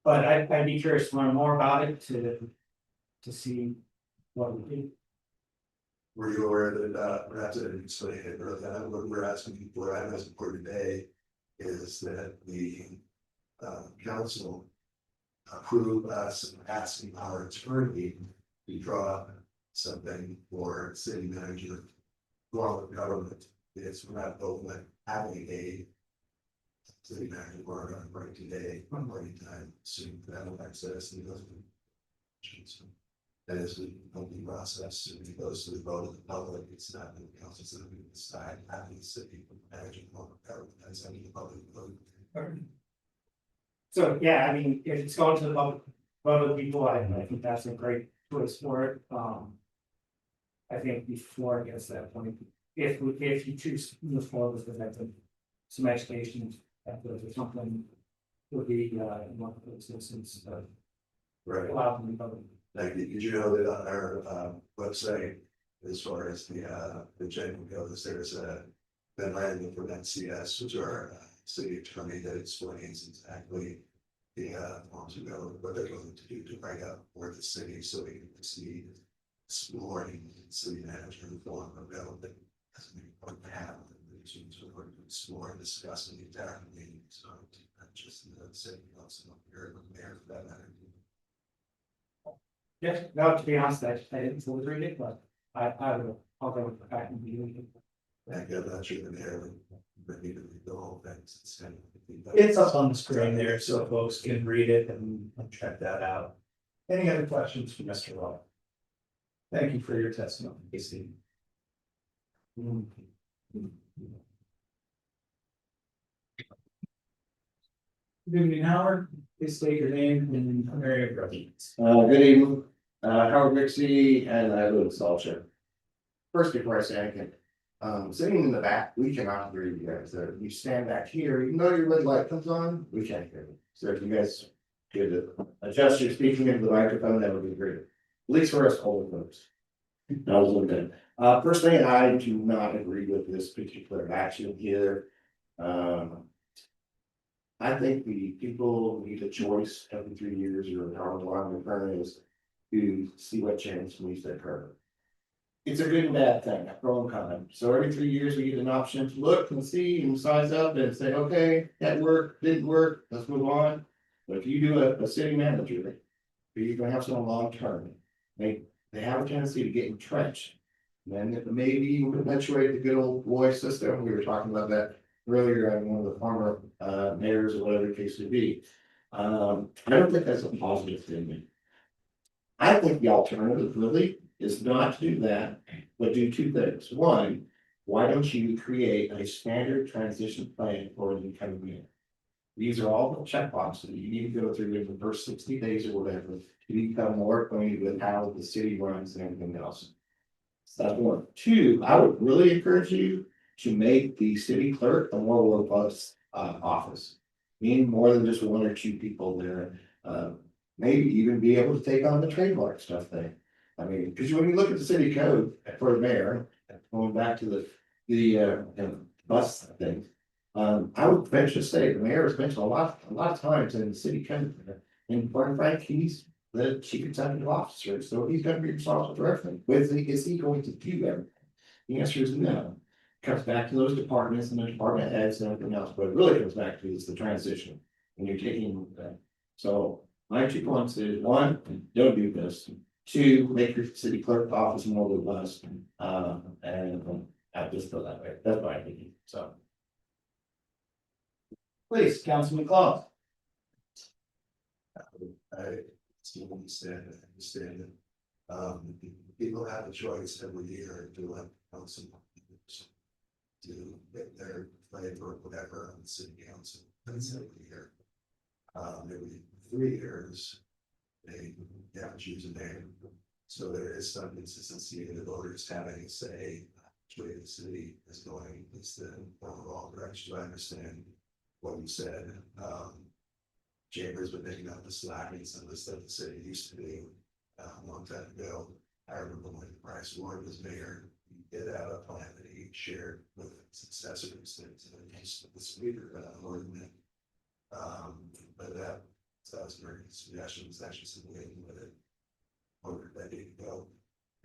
But I'd be curious to learn more about it to see what we do. Were you aware that, perhaps I didn't explain it earlier, what we're asking for, I'm asking for today is that the council approve us asking our attorney to draw something for city manager, form of government. It's not open having a city manager or right today, one more time, soon that will access and those. That is the open process, and it goes to the vote of the public, it's not the council's that we decide having the city manager form of government, that's under the public vote. So, yeah, I mean, if it's going to the public, vote of the people, I think that's a great choice for it, I think before it gets to that point, if you choose to move forward with it, I think some education, or something would be, one of those citizens, Right. allowed to be public. Like, did you know that on our website, as far as the agenda goes, there's a memorandum from NCS, which are city attorney that explains exactly the forms of government, what they're going to do to bring up for the city, so we can proceed exploring city manager form of government. As we want to have we're going to explore and discuss in the entire meeting, so not just in the city council here, but the mayor for that matter. Yeah, no, to be honest, I didn't fully read it, but I'll go with the fact and be. I'm not sure the mayor would need to read the whole thing. It's up on the screen there, so folks can read it and check that out. Any other questions for Mr. Law? Thank you for your testimony, Casey. Good evening, Howard. Please state your name and area of residence. Good evening, Howard Rixey, and I live in Salter. First, before I say anything, sitting in the back, we cannot hear you guys. You stand back here, even though your red light comes on, we can't hear you. So if you guys could adjust your speaking into the microphone, that would be great. At least for us older folks. That was a little bit. First thing, I do not agree with this particular action here. I think the people need a choice every 3 years or however long the term is to see what change needs to occur. It's a good and bad thing, a pro and con. So every 3 years we get an option to look and see and size up and say, okay, that worked, didn't work, let's move on. But if you do a city manager, you're gonna have someone long term, they have a tendency to get entrenched. And then maybe even perpetuate the good old boy system, we were talking about that earlier on one of the former mayors or whatever the case would be. I don't think that's a positive thing. I think the alternative really is not to do that, but do two things. One, why don't you create a standard transition plan for the incoming mayor? These are all the checkboxes that you need to go through in the first 60 days or whatever to become more acquainted with how the city runs and everything else. That's one. Two, I would really encourage you to make the city clerk a more robust office. Meaning more than just one or two people there. Maybe even be able to take on the trademark stuff thing. I mean, because when you look at the city code for the mayor, going back to the bus thing. I would venture to say the mayor has mentioned a lot of times in the city code. And quite frankly, he's the chief executive officer, so he's going to be responsible for everything. Is he going to do everything? The answer is no. Comes back to those departments and the department heads and everything else, but it really comes back to is the transition. And you're taking that. So my 2 points is one, don't do this. to make your city clerk office more robust, and I just feel that way, that's my opinion, so. Please, Councilman Claus. I see what you said, I understand it. People have a choice every year to elect council members to get their flavor or whatever on the city council, that's every year. Every 3 years, they have to choose a name. So there is some consistency in the voters having a say which way the city is going, is the overall direction. I understand what you said. Chambers been picking up the slack in some of the stuff the city used to do a long time ago. I remember when Bryce Ward was mayor, he did have a plan that he shared with successors and the speaker ordinance. But that was very suggestion, was actually something with it over a decade ago.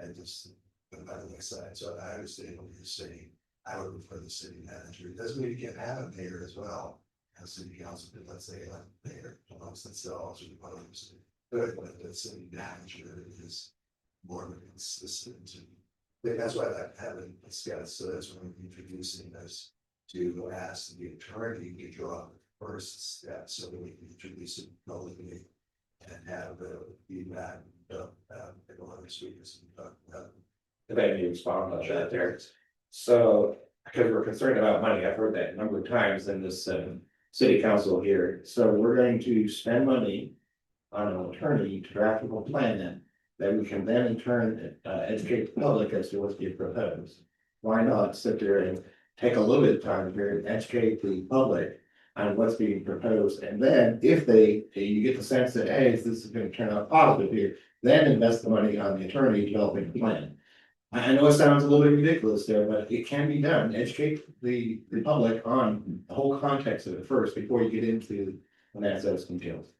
And just went by the wayside. So I understand what you're saying. I would prefer the city manager. It doesn't mean you can't have a mayor as well. As city council, but let's say like mayor amongst themselves or the others. But the city manager is more of a consistent. And that's why I like having discussed. So that's why I'm introducing this to ask the attorney to draw the first step so that we can introduce it publicly and have the feedback of other speakers. If I may respond on that there. So, because we're concerned about money, I've heard that a number of times in this city council here. So we're going to spend money on an attorney to draft a plan that we can then in turn educate the public as to what's being proposed. Why not sit there and take a little bit of time here and educate the public on what's being proposed? And then if you get the sense that, hey, this is going to turn out positive here, then invest the money on the attorney developing the plan. I know it sounds a little bit ridiculous there, but it can be done. Educate the public on the whole context of it first before you get into the those details.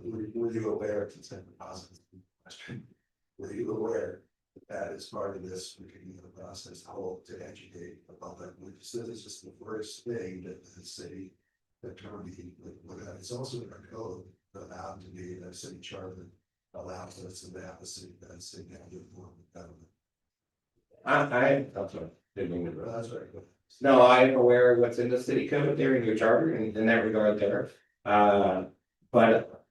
Were you aware, it's a positive question, were you aware that is part of this review process, whole to educate the public, which this is just the first thing that the city attorney would look at. It's also in our code allowed to be a city charter allows us to have a city form of government. I'm sorry, didn't mean to. That's very good. No, I'm aware of what's in the city code there in your charter and in that regard there. But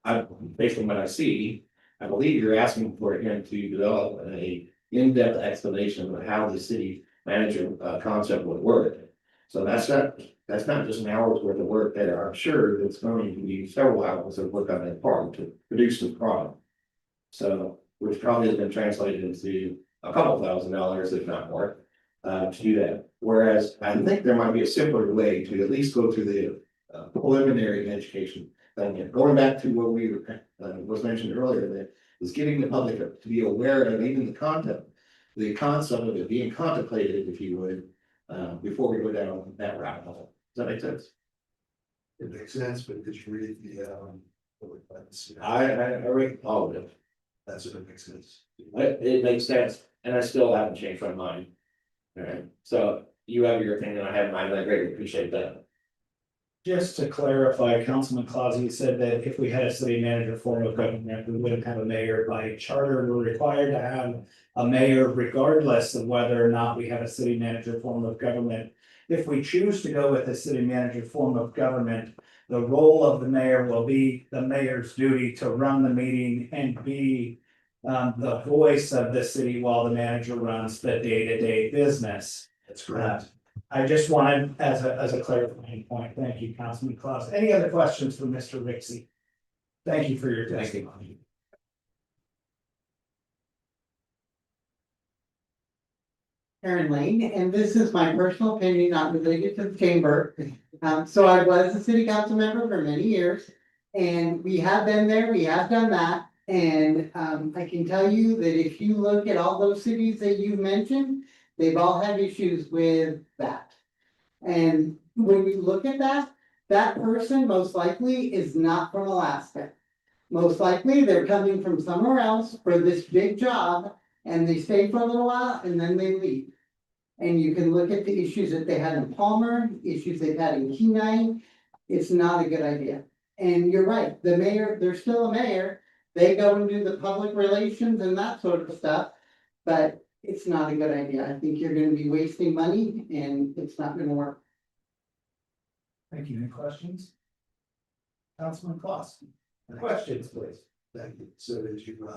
based on what I see, I believe you're asking for him to develop a in-depth explanation of how the city manager concept would work. So that's not just an hour's worth of work there. I'm sure it's going to be several hours of work on that part to produce the product. So, which probably has been translated into a couple $1,000s, if not more, to do that. Whereas I think there might be a simpler way to at least go through the preliminary education thing. Going back to what we was mentioned earlier, that is getting the public to be aware of even the concept of it being contemplated, if you would, before we go down that rabbit hole. Does that make sense? It makes sense, but did you read the I read all of it. That's what it makes sense. It makes sense, and I still haven't changed my mind. All right, so you have your opinion, I have mine, and I greatly appreciate that. Just to clarify, Councilman Claus, you said that if we had a city manager form of government, we wouldn't have a mayor by charter. We're required to have a mayor regardless of whether or not we have a city manager form of government. If we choose to go with a city manager form of government, the role of the mayor will be the mayor's duty to run the meeting and be the voice of the city while the manager runs the day-to-day business. That's correct. I just wanted, as a clarifying point, thank you, Councilman Claus. Any other questions for Mr. Rixey? Thank you for your testimony. Karen Lane, and this is my personal opinion, not related to the chamber. So I was a city council member for many years, and we have been there, we have done that. And I can tell you that if you look at all those cities that you mentioned, they've all had issues with that. And when we look at that, that person most likely is not from Alaska. Most likely they're coming from somewhere else for this big job, and they stay for a little while and then they leave. And you can look at the issues that they had in Palmer, issues they've had in Kenai. It's not a good idea. And you're right, the mayor, there's still a mayor, they go and do the public relations and that sort of stuff. But it's not a good idea. I think you're gonna be wasting money and it's not gonna work. Thank you. Any questions? Councilman Kloss, questions, please. Thank you. So did you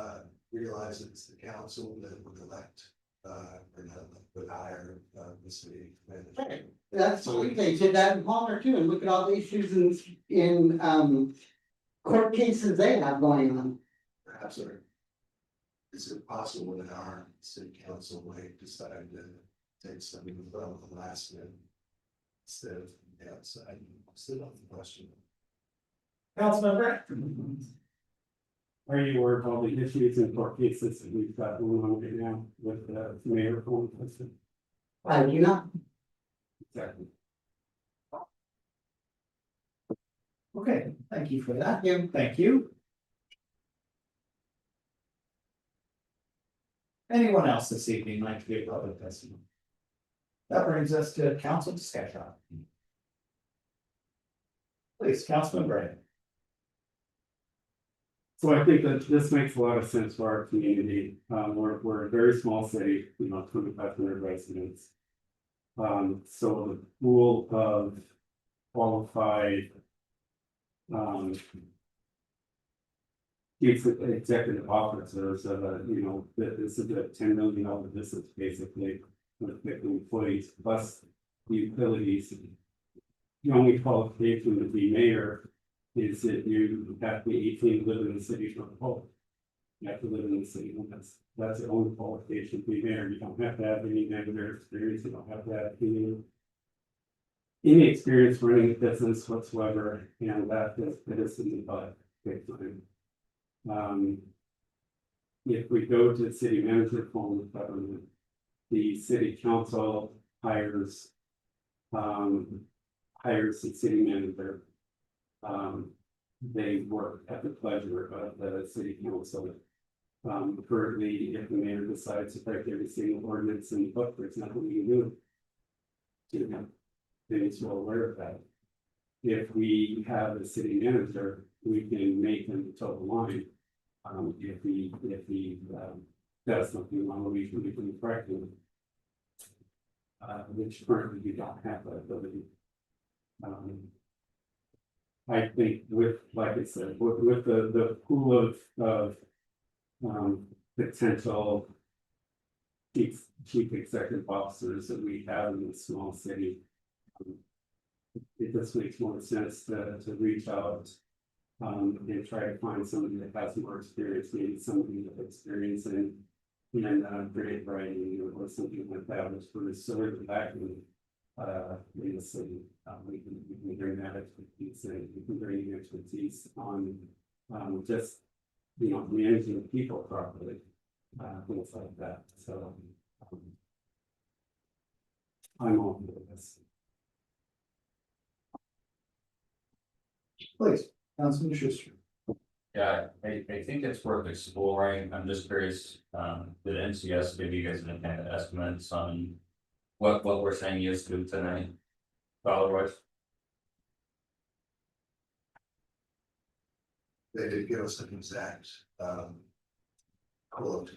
realize it's the council that would elect or not, would hire the city manager? That's what they did that in Palmer too, and look at all the issues in court cases they have going on. Perhaps, or is it possible that our city council might decide to take something from the last minute instead of the outside? Still on the question. Councilman Brett. Are you aware of all the issues in court cases that we've got going on right now with the mayor form? I do not. Exactly. Okay, thank you for that. Thank you. Anyone else this evening like to give public testimony? That brings us to council discussion. Please, Councilman Bray. So I think that this makes a lot of sense for our community. We're a very small city, 2,500 residents. So the pool of qualified executive officers, that this is a $10 million business basically with 50 employees plus the utilities. The only qualification to be mayor is that you have to be 18 to live in the city for the whole. You have to live in the city limits. That's the only qualification to be mayor. You don't have to have any negative experience. You don't have to have any experience running a business whatsoever. And that is in the butt big time. If we go to city manager form of government, the city council hires the city manager. They work at the pleasure of the city council. Currently, if the mayor decides to break every single ordinance in the book, there's nothing we can do to him. Then he's well aware of that. If we have a city manager, we can make him toe the line. If he does something wrong, we can correct him. Which currently we don't have that ability. I think with, like I said, with the pool of potential chief executive officers that we have in this small city, it just makes more sense to reach out and try to find somebody that has more experience, maybe somebody with experience in grant writing or something like that, which we're sort of lacking in the city. We can bring that expertise and we can bring expertise on just managing people properly, things like that. So I'm all for this. Please, Councilman Schuster. Yeah, I think it's worth exploring. I'm just curious, did NCS give you guys any kind of estimates on what we're saying yes to tonight? Dollar-wise? They did give us an exact quote.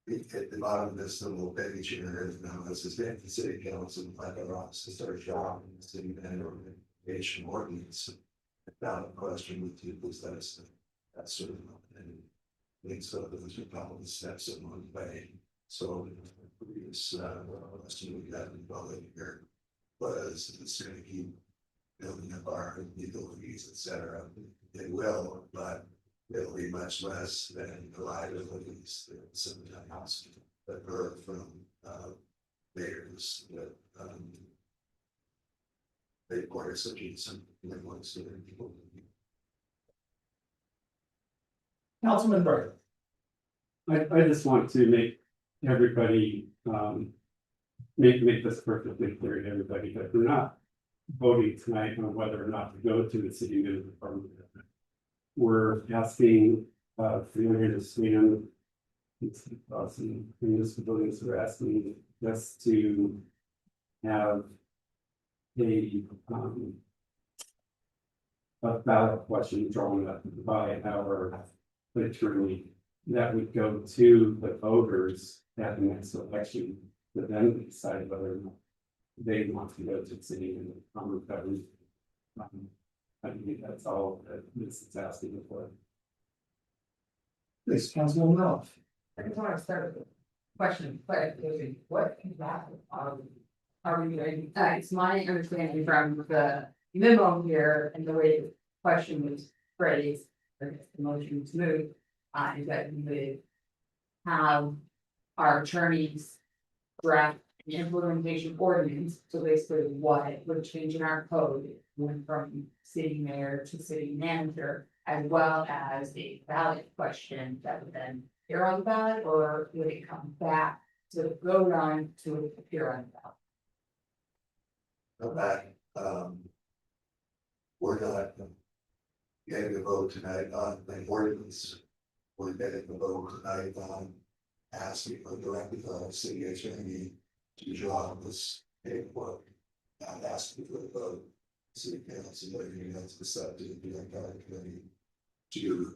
At the bottom of this little page here is now this is the city council, like our offices, our job, in the city manager organization ordinance. Without a question with you, please let us know. That's sort of and I think so those are probably the steps along the way. So the previous question we got involved here was it's going to keep building up our utilities, etc. It will, but it'll be much less than the liabilities that sometimes occur from mayors that they require such as some ones that are people. Councilman Burke. I just want to make everybody make this perfectly clear to everybody that we're not voting tonight on whether or not to go to the city manager department. We're asking for you to understand municipalities are asking us to have a ballot question drawn up by our attorney that would go to the voters at the next election, to then decide whether or not they want to go to the city and common government. I think that's all that this is asking for. Please, Councilwoman Ralph. I just want to start with a question, clarification, what exactly are we doing? It's my understanding from the memo here and the way the question was phrased, or the motion was moved, is that we would have our attorneys draft an implementation ordinance, so basically what would change in our code, went from city mayor to city manager, as well as a ballot question that would then appear on the ballot, or would it come back to vote on to appear on the ballot? Go back, we're not getting a vote tonight on the ordinance. We're getting a vote tonight on asking for directive of city attorney to draw this paperwork. Not asking for the vote, city council, but you know, to decide to do that committee to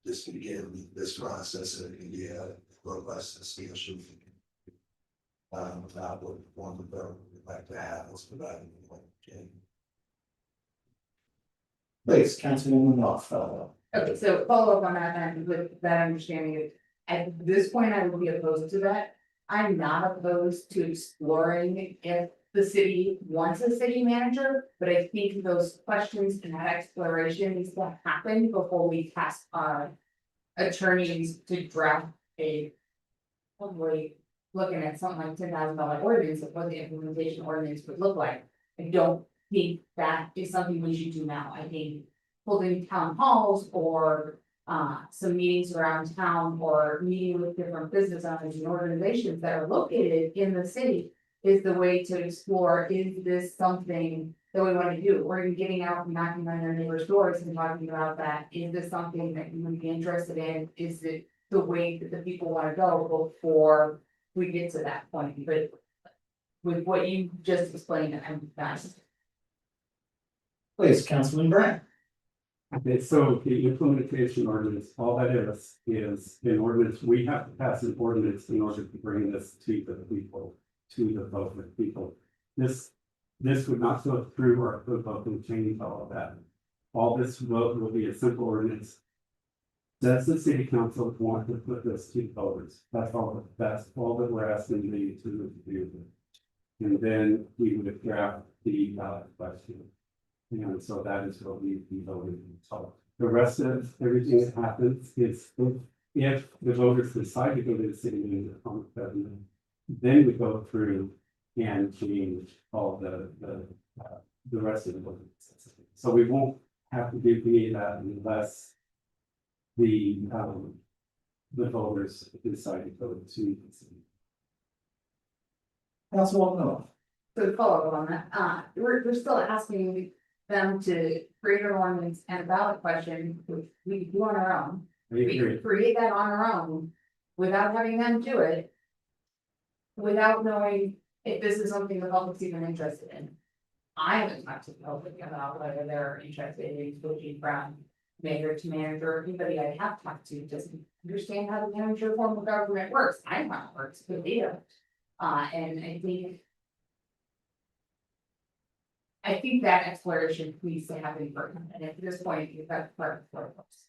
just begin this process and it can be a robust discussion. About what one of them would like to have was provided. Please, Councilwoman Ralph. Okay, so follow up on that, and with that understanding, at this point, I would be opposed to that. I'm not opposed to exploring if the city wants a city manager, but I think those questions and that exploration needs to happen before we task our attorneys to draft a. Probably looking at something like $10,000 ordinance of what the implementation ordinance would look like. I don't think that is something we should do now. I think holding town halls or some meetings around town or meeting with different business owners and organizations that are located in the city is the way to explore, is this something that we want to do? Or even getting out and knocking on their neighbors' doors and talking about that. Is this something that you would be interested in? Is it the way that the people want to go before we get to that point? But with what you just explained, I'm not. Please, Councilman Brand. Okay, so the implementation ordinance, all that is an ordinance, we have to pass an ordinance in order to bring this to the people, to the vote with people. This would not go through our vote and change all of that. All this vote will be a simple ordinance. Does the city council want to put this to voters? That's all that we're asking you to do. And then we would draft the ballot question. And so that is what we voted. So the rest of everything that happens is if the voters decide to go to the city meeting, then we go through and change all the rest of the ordinance. So we won't have to do any of that unless the voters decide to go to the city. Councilwoman Ralph. So to follow up on that, we're still asking them to create an ordinance and a ballot question, which we do on our own. We can create that on our own without having them do it. Without knowing if this is something the public's even interested in. I haven't talked to the public about whether they're interested in switching from mayor to manager. Anybody I have talked to doesn't understand how the manager form of government works. I know how it works, but they don't. And I think that exploration needs to happen first, and at this point, you've got part of the workforce.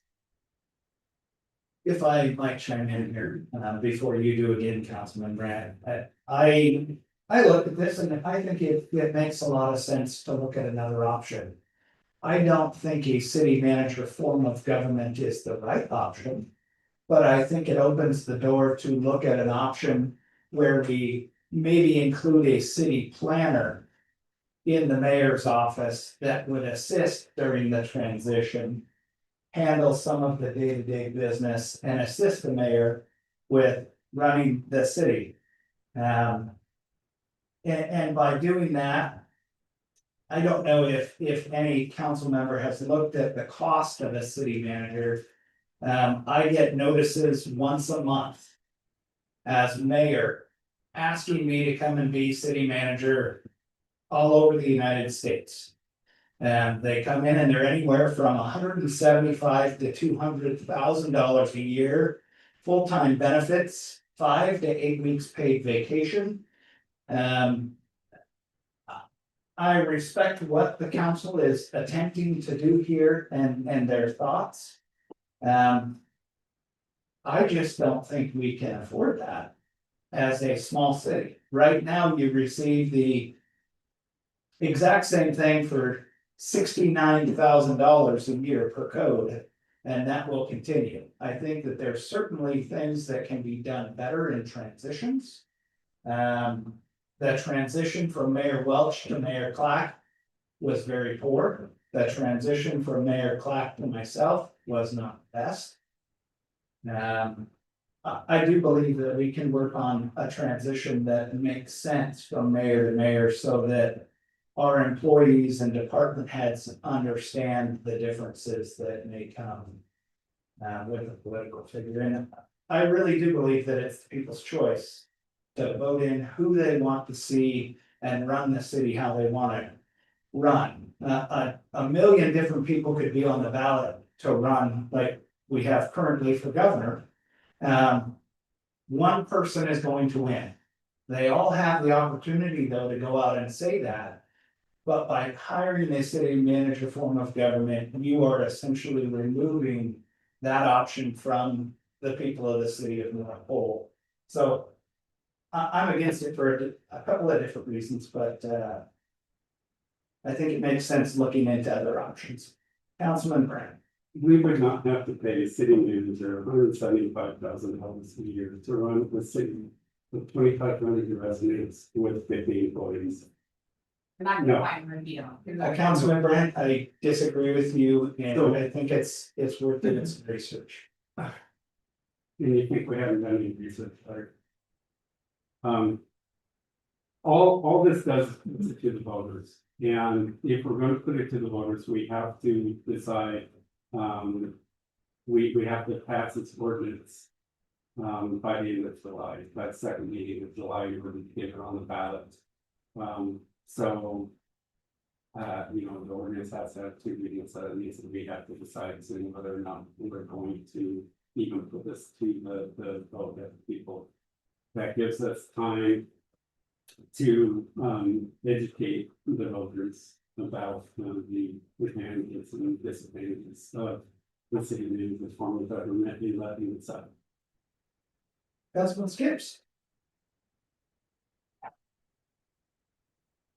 If I might chime in here, before you do again, Councilman Brand, I looked at this and I think it makes a lot of sense to look at another option. I don't think a city manager form of government is the right option. But I think it opens the door to look at an option where we maybe include a city planner in the mayor's office that would assist during the transition, handle some of the day-to-day business and assist the mayor with running the city. And by doing that, I don't know if any council member has looked at the cost of a city manager. I get notices once a month as mayor, asking me to come and be city manager all over the United States. And they come in and they're anywhere from $175,000 to $200,000 a year. Full-time benefits, 5 to 8 weeks paid vacation. I respect what the council is attempting to do here and their thoughts. I just don't think we can afford that as a small city. Right now, you receive the exact same thing for $69,000 a year per code, and that will continue. I think that there's certainly things that can be done better in transitions. The transition from Mayor Welch to Mayor Clack was very poor. The transition from Mayor Clack to myself was not best. I do believe that we can work on a transition that makes sense from mayor to mayor so that our employees and department heads understand the differences that may come with a political figure. And I really do believe that it's people's choice to vote in who they want to see and run the city how they want to run. A million different people could be on the ballot to run like we have currently for governor. One person is going to win. They all have the opportunity, though, to go out and say that. But by hiring a city manager form of government, you are essentially removing that option from the people of the city of North Pole. So I'm against it for a couple of different reasons, but I think it makes sense looking into other options. Councilman Brand. We would not have to pay a city manager $175,000 a year to run a city with 2,500 residents with 50 employees. I'm not No. gonna find review. Councilman Brandt, I disagree with you, and I think it's worth doing some research. And you think we haven't done any research, right? All this does is it to the voters, and if we're going to put it to the voters, we have to decide. We have to pass this ordinance by the end of July, that second meeting of July, you're going to get it on the ballot. So the ordinance has to have 2 meetings, so it means that we have to decide soon whether or not we're going to even put this to the vote of the people. That gives us time to educate the voters about the advantages and disadvantages of the city manager's form of government in letting it up. Councilman Skips.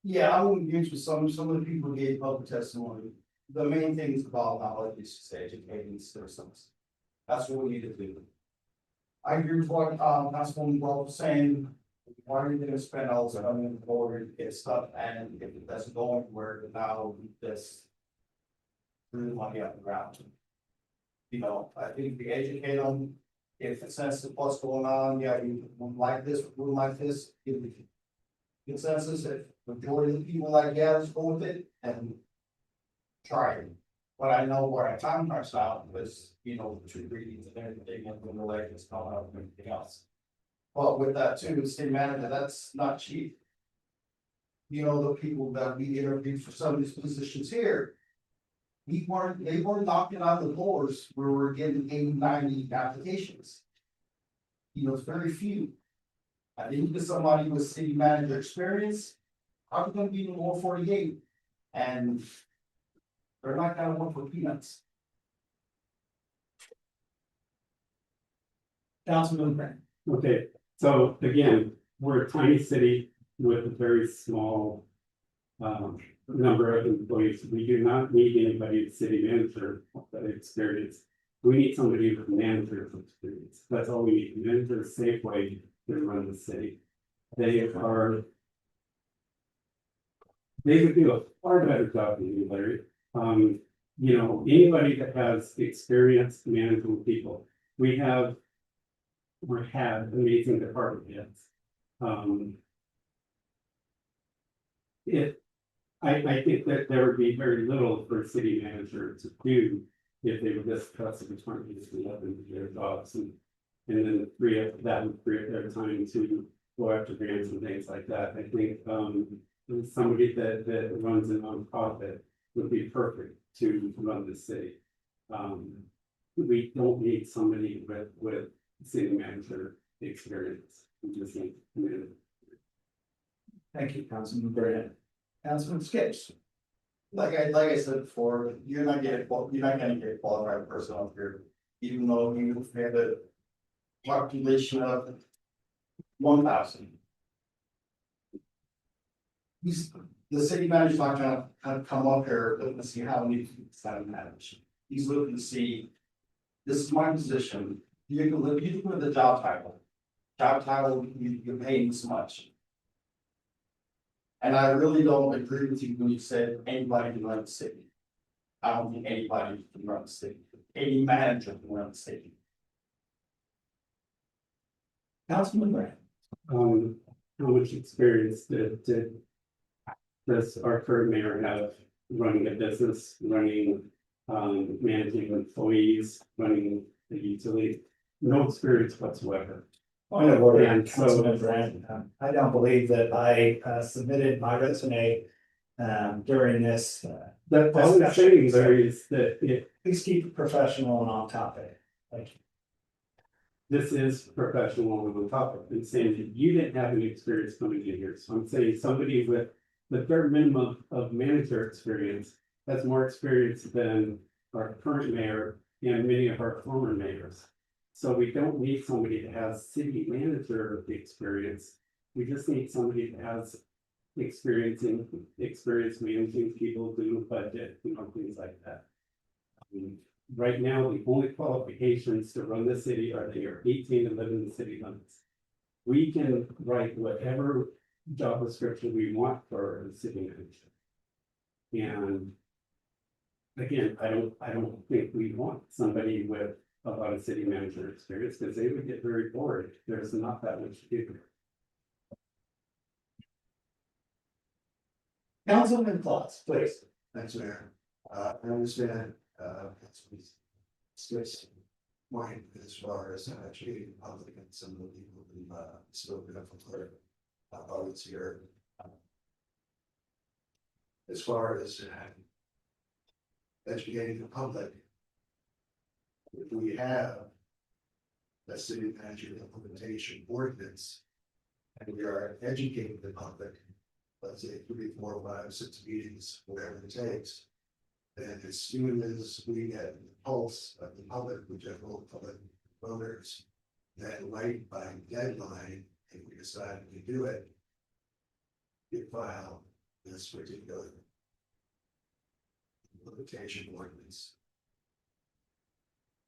Yeah, I wouldn't use with some of the people who gave public testimony. The main thing is about knowledge is to educating citizens. That's what we need to do. I agree with what Councilwoman Wall was saying. Why are you gonna spend all this money on board to get stuff, and if it doesn't go anywhere, now this really money up the ground. I think we educate them. If it says what's going on, yeah, you wouldn't like this, wouldn't like this, give the consensus, if majority of the people like, yeah, let's go with it, and try it. But I know where our time runs out was, the 2 readings and everything, and the elections coming up and everything else. But with that too, city manager, that's not cheap. The people that we interviewed for some of these positions here. They weren't knocking on the doors where we're getting 80, 90 applications. It's very few. I didn't get somebody with city manager experience. I'm gonna be in War 48. And they're not gonna work for peanuts. Councilman Brand. Okay, so again, we're a tiny city with a very small number of employees. We do not need anybody as city manager that experience. We need somebody with manager experience. That's all we need. Manager is a safe way to run the city. They would do a far better job than you, Larry. Anybody that has experience managing people, we have or had amazing department heads. I think that there would be very little for a city manager to do if they would just trust the department to let them do their jobs, and then that would free up their time to go after grants and things like that. I think somebody that runs a nonprofit would be perfect to run the city. We don't need somebody with city manager experience. We just need. Thank you, Councilman Grant. Councilman Skips. Like I said before, you're not gonna get qualified person up here, even though you have a population of 1,000. The city manager's not gonna come up here looking to see how many people that manage. He's looking to see, this is my position, you can look at the job title. Job title, you're paying this much. And I really don't agree with you when you said anybody can run the city. I don't think anybody can run the city, any manager can run the city. Councilman Grant. How much experience does our current mayor have running a business, running, managing employees, running the utility? No experience whatsoever. Point of order, And so- Councilman Grant, I don't believe that I submitted my resume during this. That all I'm saying there is that Please keep it professional and on topic. Thank you. this is professional on the topic, and saying that you didn't have any experience coming in here, so I'm saying somebody with the bare minimum of manager experience has more experience than our current mayor and many of our former mayors. So we don't need somebody that has city manager experience, we just need somebody that has experience managing people, doing budget, things like that. Right now, the only qualifications to run the city are they are 18 and live in the city limits. We can write whatever job description we want for the city manager. And again, I don't think we want somebody with a lot of city manager experience, because they would get very bored. There's not that much to do. Councilman Claus, please. Thanks, Mayor. I understand, Skip's point as far as educating the public and some of the people who spoken up for votes here. As far as educating the public, if we have a city manager implementation ordinance, and we are educating the public, let's say 3, 4, 5, 6 meetings, whatever it takes. And as soon as we get the pulse of the public, the general public voters, then right by deadline, if we decide to do it, you file this particular implementation ordinance.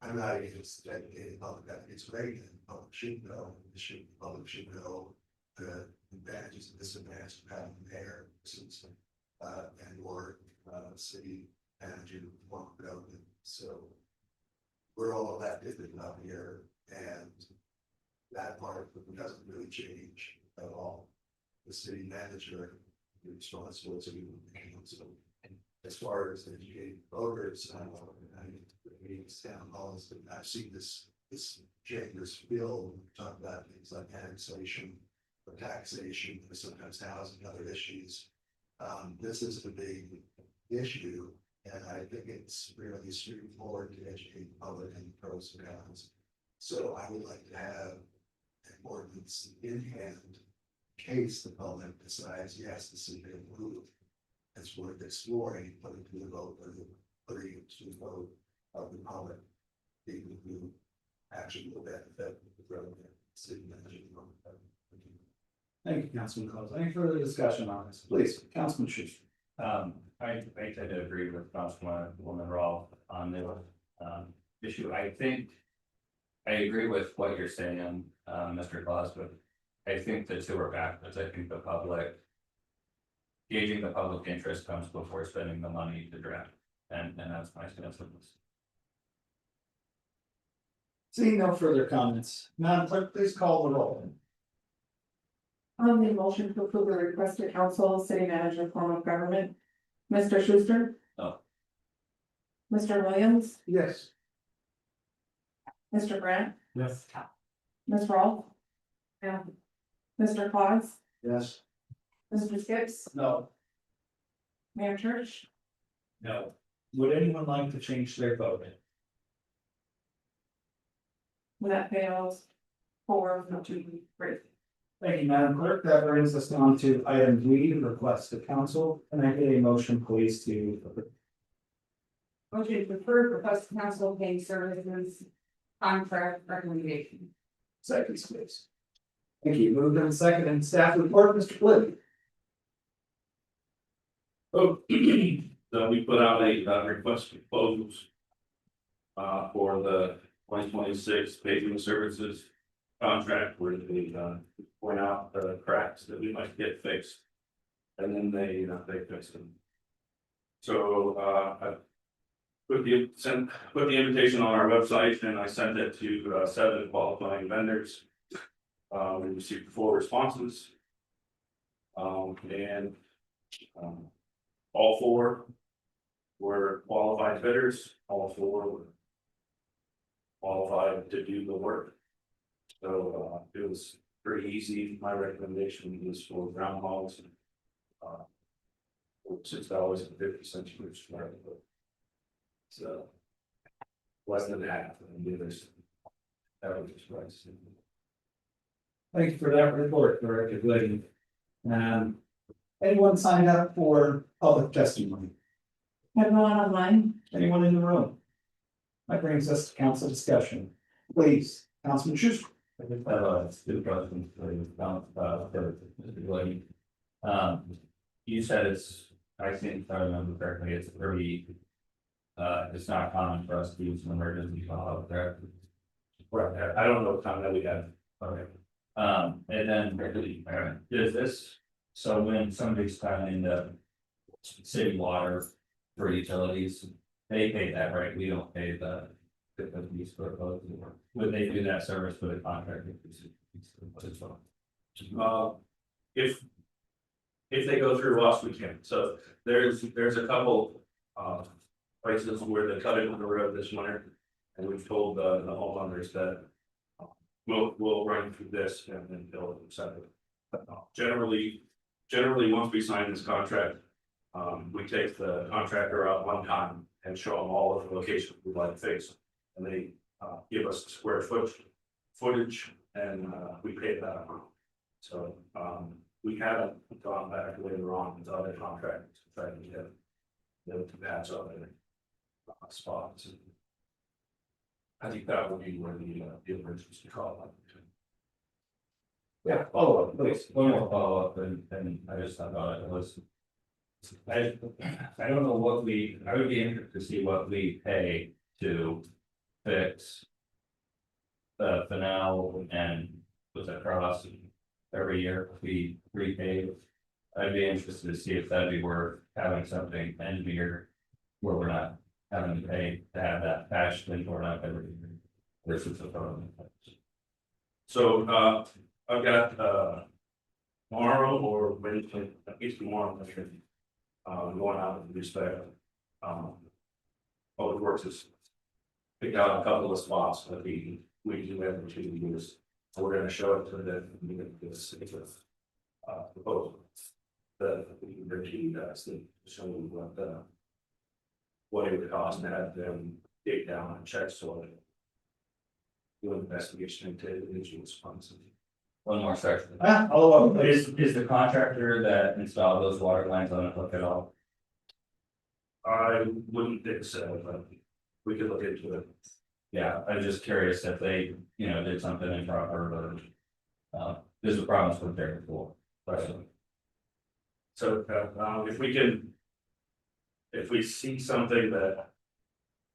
I'm not against the educated public, I think it's great, and the public should know, the public should know the advantages and disadvantages of having the mayor, since, and or city manager form of government. So we're all elected up here, and that part doesn't really change at all. The city manager is responsible to the council. As far as educating voters, town halls, I've seen this chamber's bill talk about things like annexation or taxation, or sometimes housing, other issues. This is a big issue, and I think it's really straightforward to educate the public and the pros and cons. So I would like to have an ordinance in hand in case the public decides, yes, this is a move. It's worth exploring, putting to the vote, or putting it to the vote of the public. People who actually will benefit the growth of city management. Thank you, Councilman Claus. Any further discussion on this? Please, Councilman Schuster. I tend to agree with Councilwoman Rawl on the issue. I think I agree with what you're saying, Mr. Claus, but I think the two are backwards. I think the public gauging the public interest comes before spending the money to draft, and that's my stance on this. Seeing no further comments, Madam Clerk, please call the roll. On the motion to approve the request to council city manager form of government, Mr. Schuster? No. Mr. Williams? Yes. Mr. Grant? Yes. Ms. Rawl? Yeah. Mr. Claus? Yes. Mr. Skips? No. Mayor Church? No. Would anyone like to change their vote? When that fails, 4, 2, 3. Thank you, Madam Clerk. That brings us on to item D, request of council. Can I get a motion, please, to Motion to approve request to council paying services contract recommendation. seconds, please? Thank you. Moved in second and staff report, Mr. Flynn. Oh, so we put out a request for proposals. For the 2026 paving services contract where they point out the cracks that we might get fixed. And then they fix them. So I put the invitation on our website and I sent it to 7 qualifying vendors. We received 4 responses. And all 4 were qualified bidders, all 4 were qualified to do the work. So it was pretty easy. My recommendation is for groundhogs. $6.50 per square foot. So less than half of the others. Average price. Thank you for that report, Director Glidden. Anyone signed up for public testimony? Everyone online? Anyone in the room? That brings us to council discussion. Please, Councilman Schuster. It's good question for Mr. Glady. You said it's, I think, if I remember correctly, it's pretty. It's not common for us to use an emergency call out there. Right, I don't know what time that we have. Okay. And then, is this, so when somebody's calling the city water for utilities, they pay that, right? We don't pay the. Would they do that service for the contractor? If they go through us, we can. So there's a couple places where they cut into the road this winter. And we've told the homeowners that we'll run through this and then build it separate. Generally, once we sign this contract, we take the contractor out one time and show them all of the locations we'd like to fix. And they give us square footage and we pay that amount. So we haven't gone back later on with other contractors to try to get them to patch up in spots. I think that would be where the emergency call. Yeah, follow up, please. One more follow up, and I just thought about it was. I don't know what I would be interested to see what we pay to fix. The finale and with the cross every year we repave. I'd be interested to see if that'd be worth having something engineered where we're not having to pay to have that patched in or not every year. Versus a phone. So I've got tomorrow or Wednesday, at least tomorrow, going out with respect. Public Works is picked out a couple of spots that we do every 2 years. So we're gonna show it to them and we can give a proposal. That we can bring to you guys to show you what it would cost to have them dig down and check soil. Do an investigation into individual responses. One more section. Follow up. Is the contractor that installed those water lines on the hook at all? I wouldn't think so, but we could look into it. Yeah, I'm just curious if they, did something improper or. There's a problem with there before, personally. So if we see something that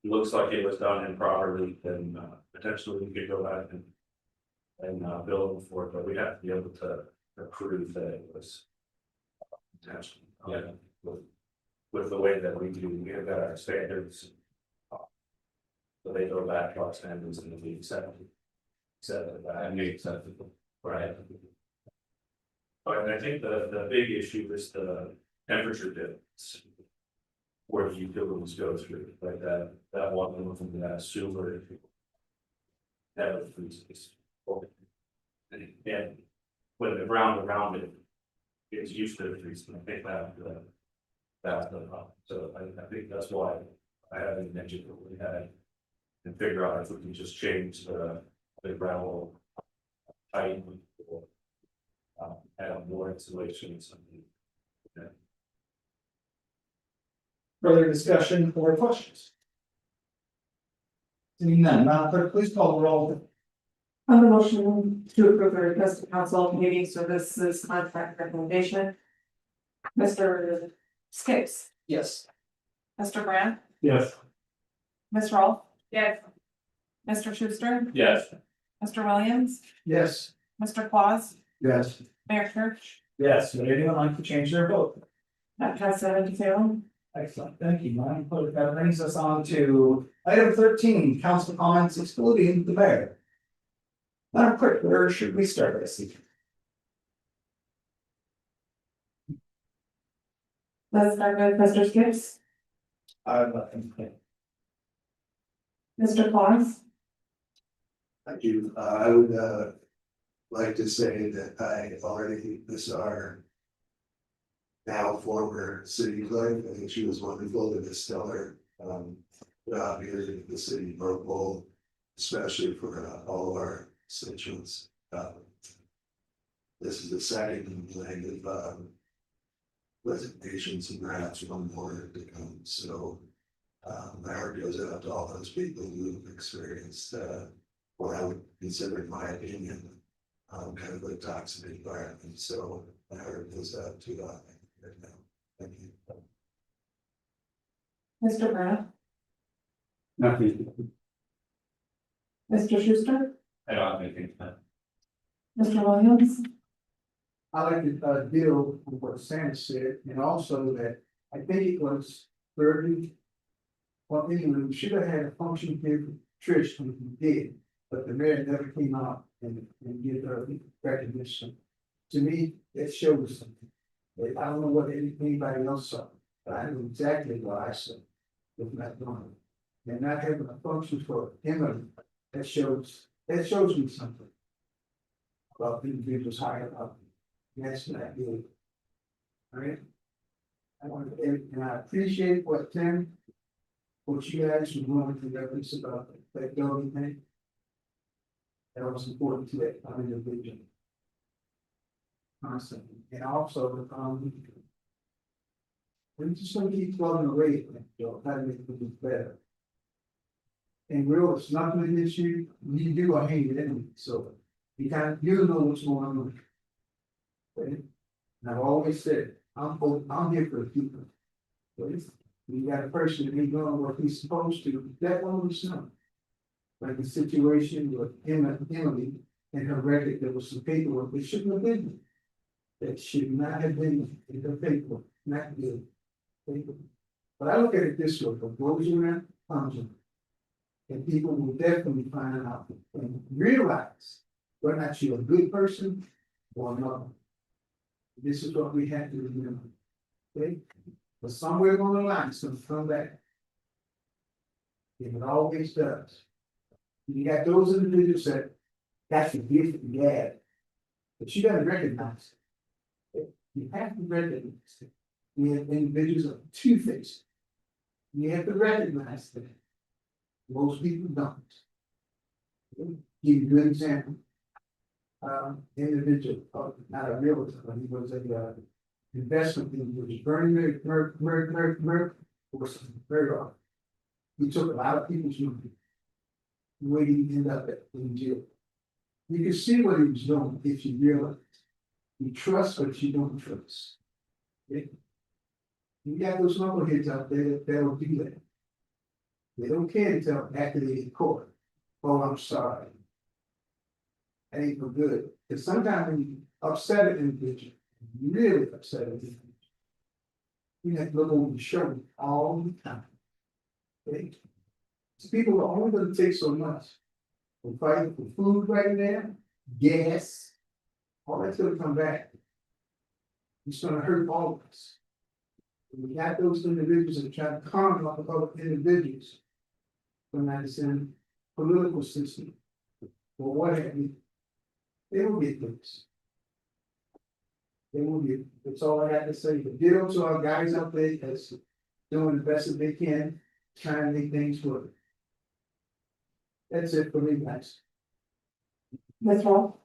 looks like it was done improperly, then potentially we could go back and bill them for it, but we have to be able to prove that it was intentional. Yeah. With the way that we do, we have got our standards. So they go back to our standards and we accept that. And we acceptable. Right. But I think the big issue is the temperature difference. Where the utilities go through, like that one from that sewer. That freezes. And when the ground around it is used to freezing, I think that, so I think that's why I haven't mentioned what we had. And figure out if we can just change the gravel height or add more insulation or something. Further discussion or questions? Seeing none, Madam Clerk, please call the roll. On the motion to approve the request of council meeting services contract recommendation. Mr. Skips, Yes. Mr. Grant, Yes. Ms. Rolfe, Yes. Mr. Schuster, Yes. Mr. Williams, Yes. Mr. Claus, Yes. Mayor Church. Yes, would anyone like to change their vote? That passed 7-0. Excellent, thank you, Madam Clerk. That brings us on to item 13, council comments excluding the mayor. Madam Clerk, where should we start this evening? Let's start with Mr. Skips, Mr. Claus, Thank you. I would like to say that I already, this our now former city clerk, I think she was wonderful and a stellar job here in the city of Norfolk, especially for all of our constituents. This is the second leg of resignations and perhaps one more to come, so my heart goes out to all those people who've experienced what I would consider, in my opinion, kind of a toxic environment. So my heart goes out to right now. Thank you. Mr. Grant, Nothing. Mr. Schuster, I don't have anything. Mr. Williams, I like to deal with what Sam said, and also that I think it was 30. Well, anyway, we should have had a function here for Trish when we did, but the mayor never came out and did her recognition. To me, it shows something. I don't know what anybody else saw, but I know exactly what I saw with that done. And not having a function for Emily, that shows me something about the individuals higher up. That's not good. All right. And I appreciate what you guys were going to reference about that building thing. That was important to that individual. Constantly, and also, we're just gonna keep plugging away, try to make things better. And real, it's nothing against you, you do are hate it anyway, so you know what's going on. Okay? And I've always said, I'm here for the people. Okay? You got a person that ain't doing what he's supposed to, that one was not. Like the situation with Emily and her record, there was some paperwork that shouldn't have been. That should not have been in the paperwork, not good. But I look at it this way, what goes around, comes around. And people will definitely find out and realize whether or not you're a good person or not. This is what we have to remember. Okay? But somewhere along the line, it's gonna come back. And it always does. You got those individuals that that's a gift from God. But you gotta recognize it. You have to recognize it. We have individuals of two faces. You have to recognize that. Most people don't. Give you a good example. Individual, not a realtor, but he was a investment, he was burning Merck, was very wrong. He took a lot of people's money. Where did he end up in jail? You can see what he was doing if you realize. You trust what you don't trust. Okay? You got those knuckleheads out there that'll do that. They don't care until after they get caught. Oh, I'm sorry. That ain't no good. Because sometimes when you upset an individual, really upset an individual, you have to look over your shoulder all the time. Okay? So people are only going to take so much. We're fighting for food right now, gas, all that's going to come back. It's going to hurt all of us. We got those individuals that try to calm off other individuals from that same political system or what have you. They will get things. They will be, that's all I got to say, but deal to our guys out there that's doing the best that they can, trying to make things work. That's it for me, guys. Ms. Wall?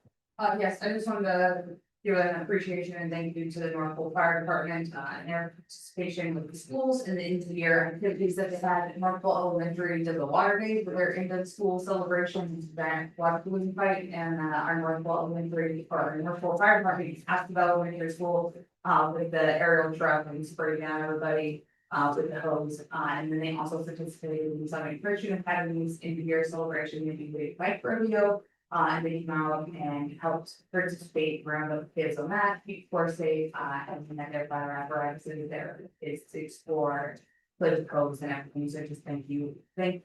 Yes, I just wanted to give an appreciation and thank you to the Norfolk Fire Department, and their participation with the schools and the end of the year activities that they had at Norfolk Elementary did the water days with their end of school celebrations, event, water balloon fight, and our Norfolk Elementary, or our Norfolk Fire Department asked about elementary school, with the aerial truck and spraying down everybody, with the hose, and then they also participated in some Christian academies in the year celebration, maybe with bike rodeo. And they came out and helped participate around the kids on that, keep course safe, and then their fire apparatus there is to explore. Play with codes and everything, so just thank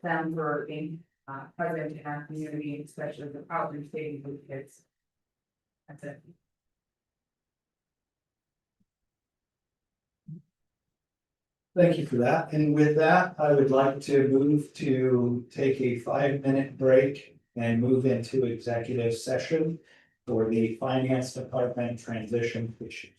them for being present in our community, especially the outreach dating with kids. That's it. Thank you for that. And with that, I would like to move to take a 5-minute break and move into executive session for the finance department transition issues.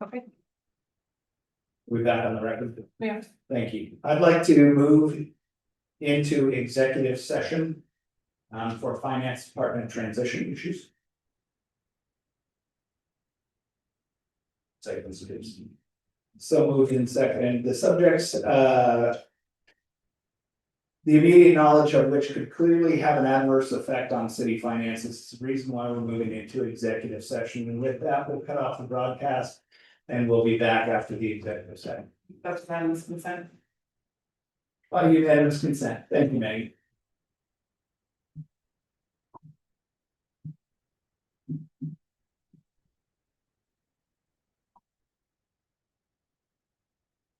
Okay. With that on the record. Yeah. Thank you. I'd like to move into executive session for finance department transition issues. Seconds, please. So moved in second, the subjects, the immediate knowledge of which could clearly have an adverse effect on city finances is the reason why we're moving into executive session, and with that, we'll cut off the broadcast. And we'll be back after the executive session. That's unanimous consent. By unanimous consent, thank you, Maggie.